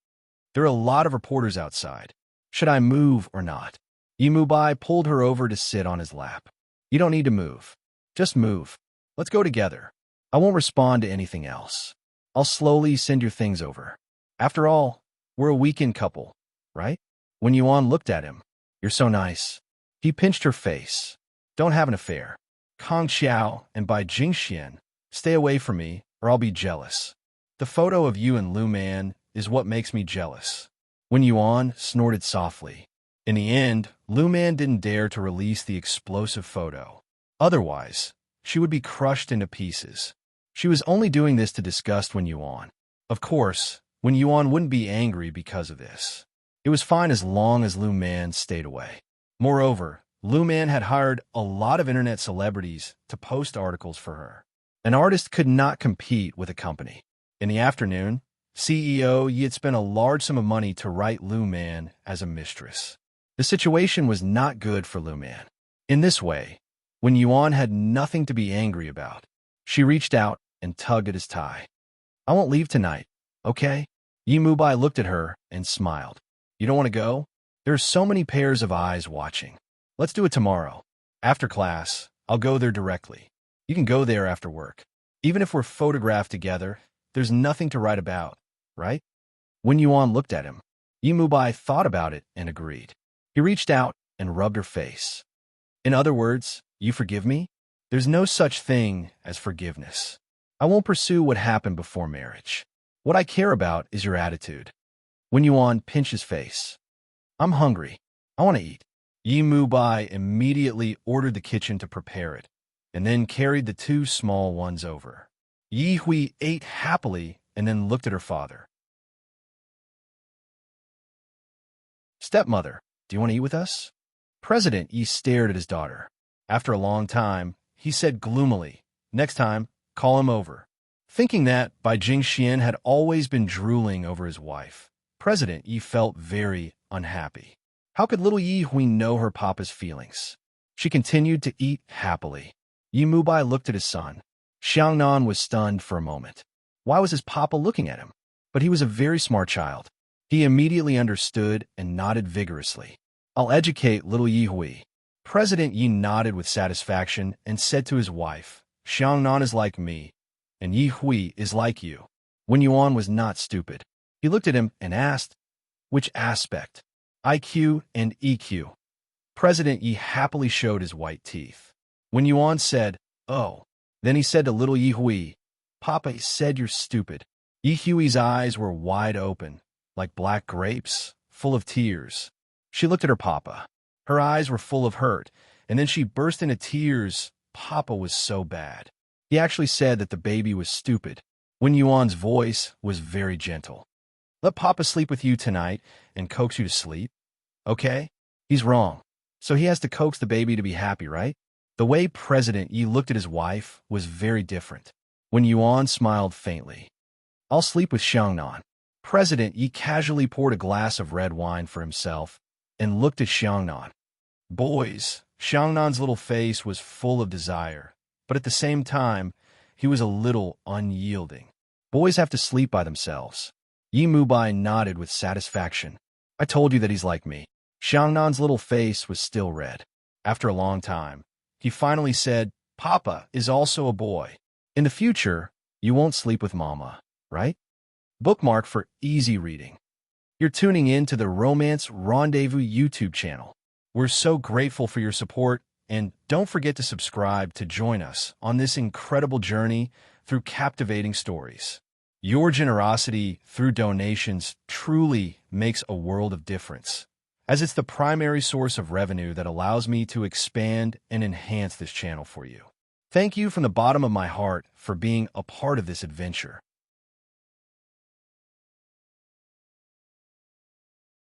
There are a lot of reporters outside. Should I move or not? Yi Mubai pulled her over to sit on his lap. "You don't need to move. Just move. Let's go together. I won't respond to anything else. I'll slowly send your things over. After all, we're a weekend couple, right?" When Yuan looked at him, "You're so nice." He pinched her face. "Don't have an affair. Kong Xiao and Bai Jingxian, stay away from me or I'll be jealous. The photo of you and Lu Man is what makes me jealous." When Yuan snorted softly. In the end, Lu Man didn't dare to release the explosive photo. Otherwise, she would be crushed into pieces. She was only doing this to disgust Wen Yuan. Of course, Wen Yuan wouldn't be angry because of this. It was fine as long as Lu Man stayed away. Moreover, Lu Man had hired a lot of internet celebrities to post articles for her. An artist could not compete with a company. In the afternoon, CEO Yi had spent a large sum of money to write Lu Man as a mistress. The situation was not good for Lu Man. In this way, when Yuan had nothing to be angry about, she reached out and tugged at his tie. "I won't leave tonight, okay?" Yi Mubai looked at her and smiled. "You don't want to go? There are so many pairs of eyes watching. Let's do it tomorrow. After class, I'll go there directly. You can go there after work. Even if we're photographed together, there's nothing to write about, right?" When Yuan looked at him, Yi Mubai thought about it and agreed. He reached out and rubbed her face. "In other words, you forgive me?" "There's no such thing as forgiveness. I won't pursue what happened before marriage. What I care about is your attitude." When Yuan pinched his face. "I'm hungry. I want to eat." Yi Mubai immediately ordered the kitchen to prepare it, and then carried the two small ones over. Yi Hui ate happily and then looked at her father. "Stepmother, do you want to eat with us?" President Yi stared at his daughter. After a long time, he said gloomily, "Next time, call him over." Thinking that Bai Jingxian had always been drooling over his wife, President Yi felt very unhappy. How could little Yi Hui know her papa's feelings? She continued to eat happily. Yi Mubai looked at his son. Xiangnan was stunned for a moment. Why was his papa looking at him? But he was a very smart child. He immediately understood and nodded vigorously. "I'll educate little Yi Hui." President Yi nodded with satisfaction and said to his wife, "Xiangnan is like me, and Yi Hui is like you." Wen Yuan was not stupid. He looked at him and asked, "Which aspect?" "IQ and EQ." President Yi happily showed his white teeth. When Yuan said, "Oh," then he said to little Yi Hui, "Papa said you're stupid." Yi Hui's eyes were wide open. like black grapes, full of tears. She looked at her papa. Her eyes were full of hurt, and then she burst into tears. Papa was so bad. He actually said that the baby was stupid. Wen Yuan's voice was very gentle. Let Papa sleep with you tonight and coax you to sleep. Okay? He's wrong. So he has to coax the baby to be happy, right? The way President Yi looked at his wife was very different. Wen Yuan smiled faintly. I'll sleep with Xiangnan. President Yi casually poured a glass of red wine for himself and looked at Xiangnan. Boys, Xiangnan's little face was full of desire, but at the same time, he was a little unyielding. Boys have to sleep by themselves. Yi Mubai nodded with satisfaction. I told you that he's like me. Xiangnan's little face was still red. After a long time, he finally said, Papa is also a boy. In the future, you won't sleep with Mama, right? Bookmark for easy reading. You're tuning in to the Romance Rendezvous YouTube channel. We're so grateful for your support, and don't forget to subscribe to join us on this incredible journey through captivating stories. Your generosity through donations truly makes a world of difference, as it's the primary source of revenue that allows me to expand and enhance this channel for you. Thank you from the bottom of my heart for being a part of this adventure.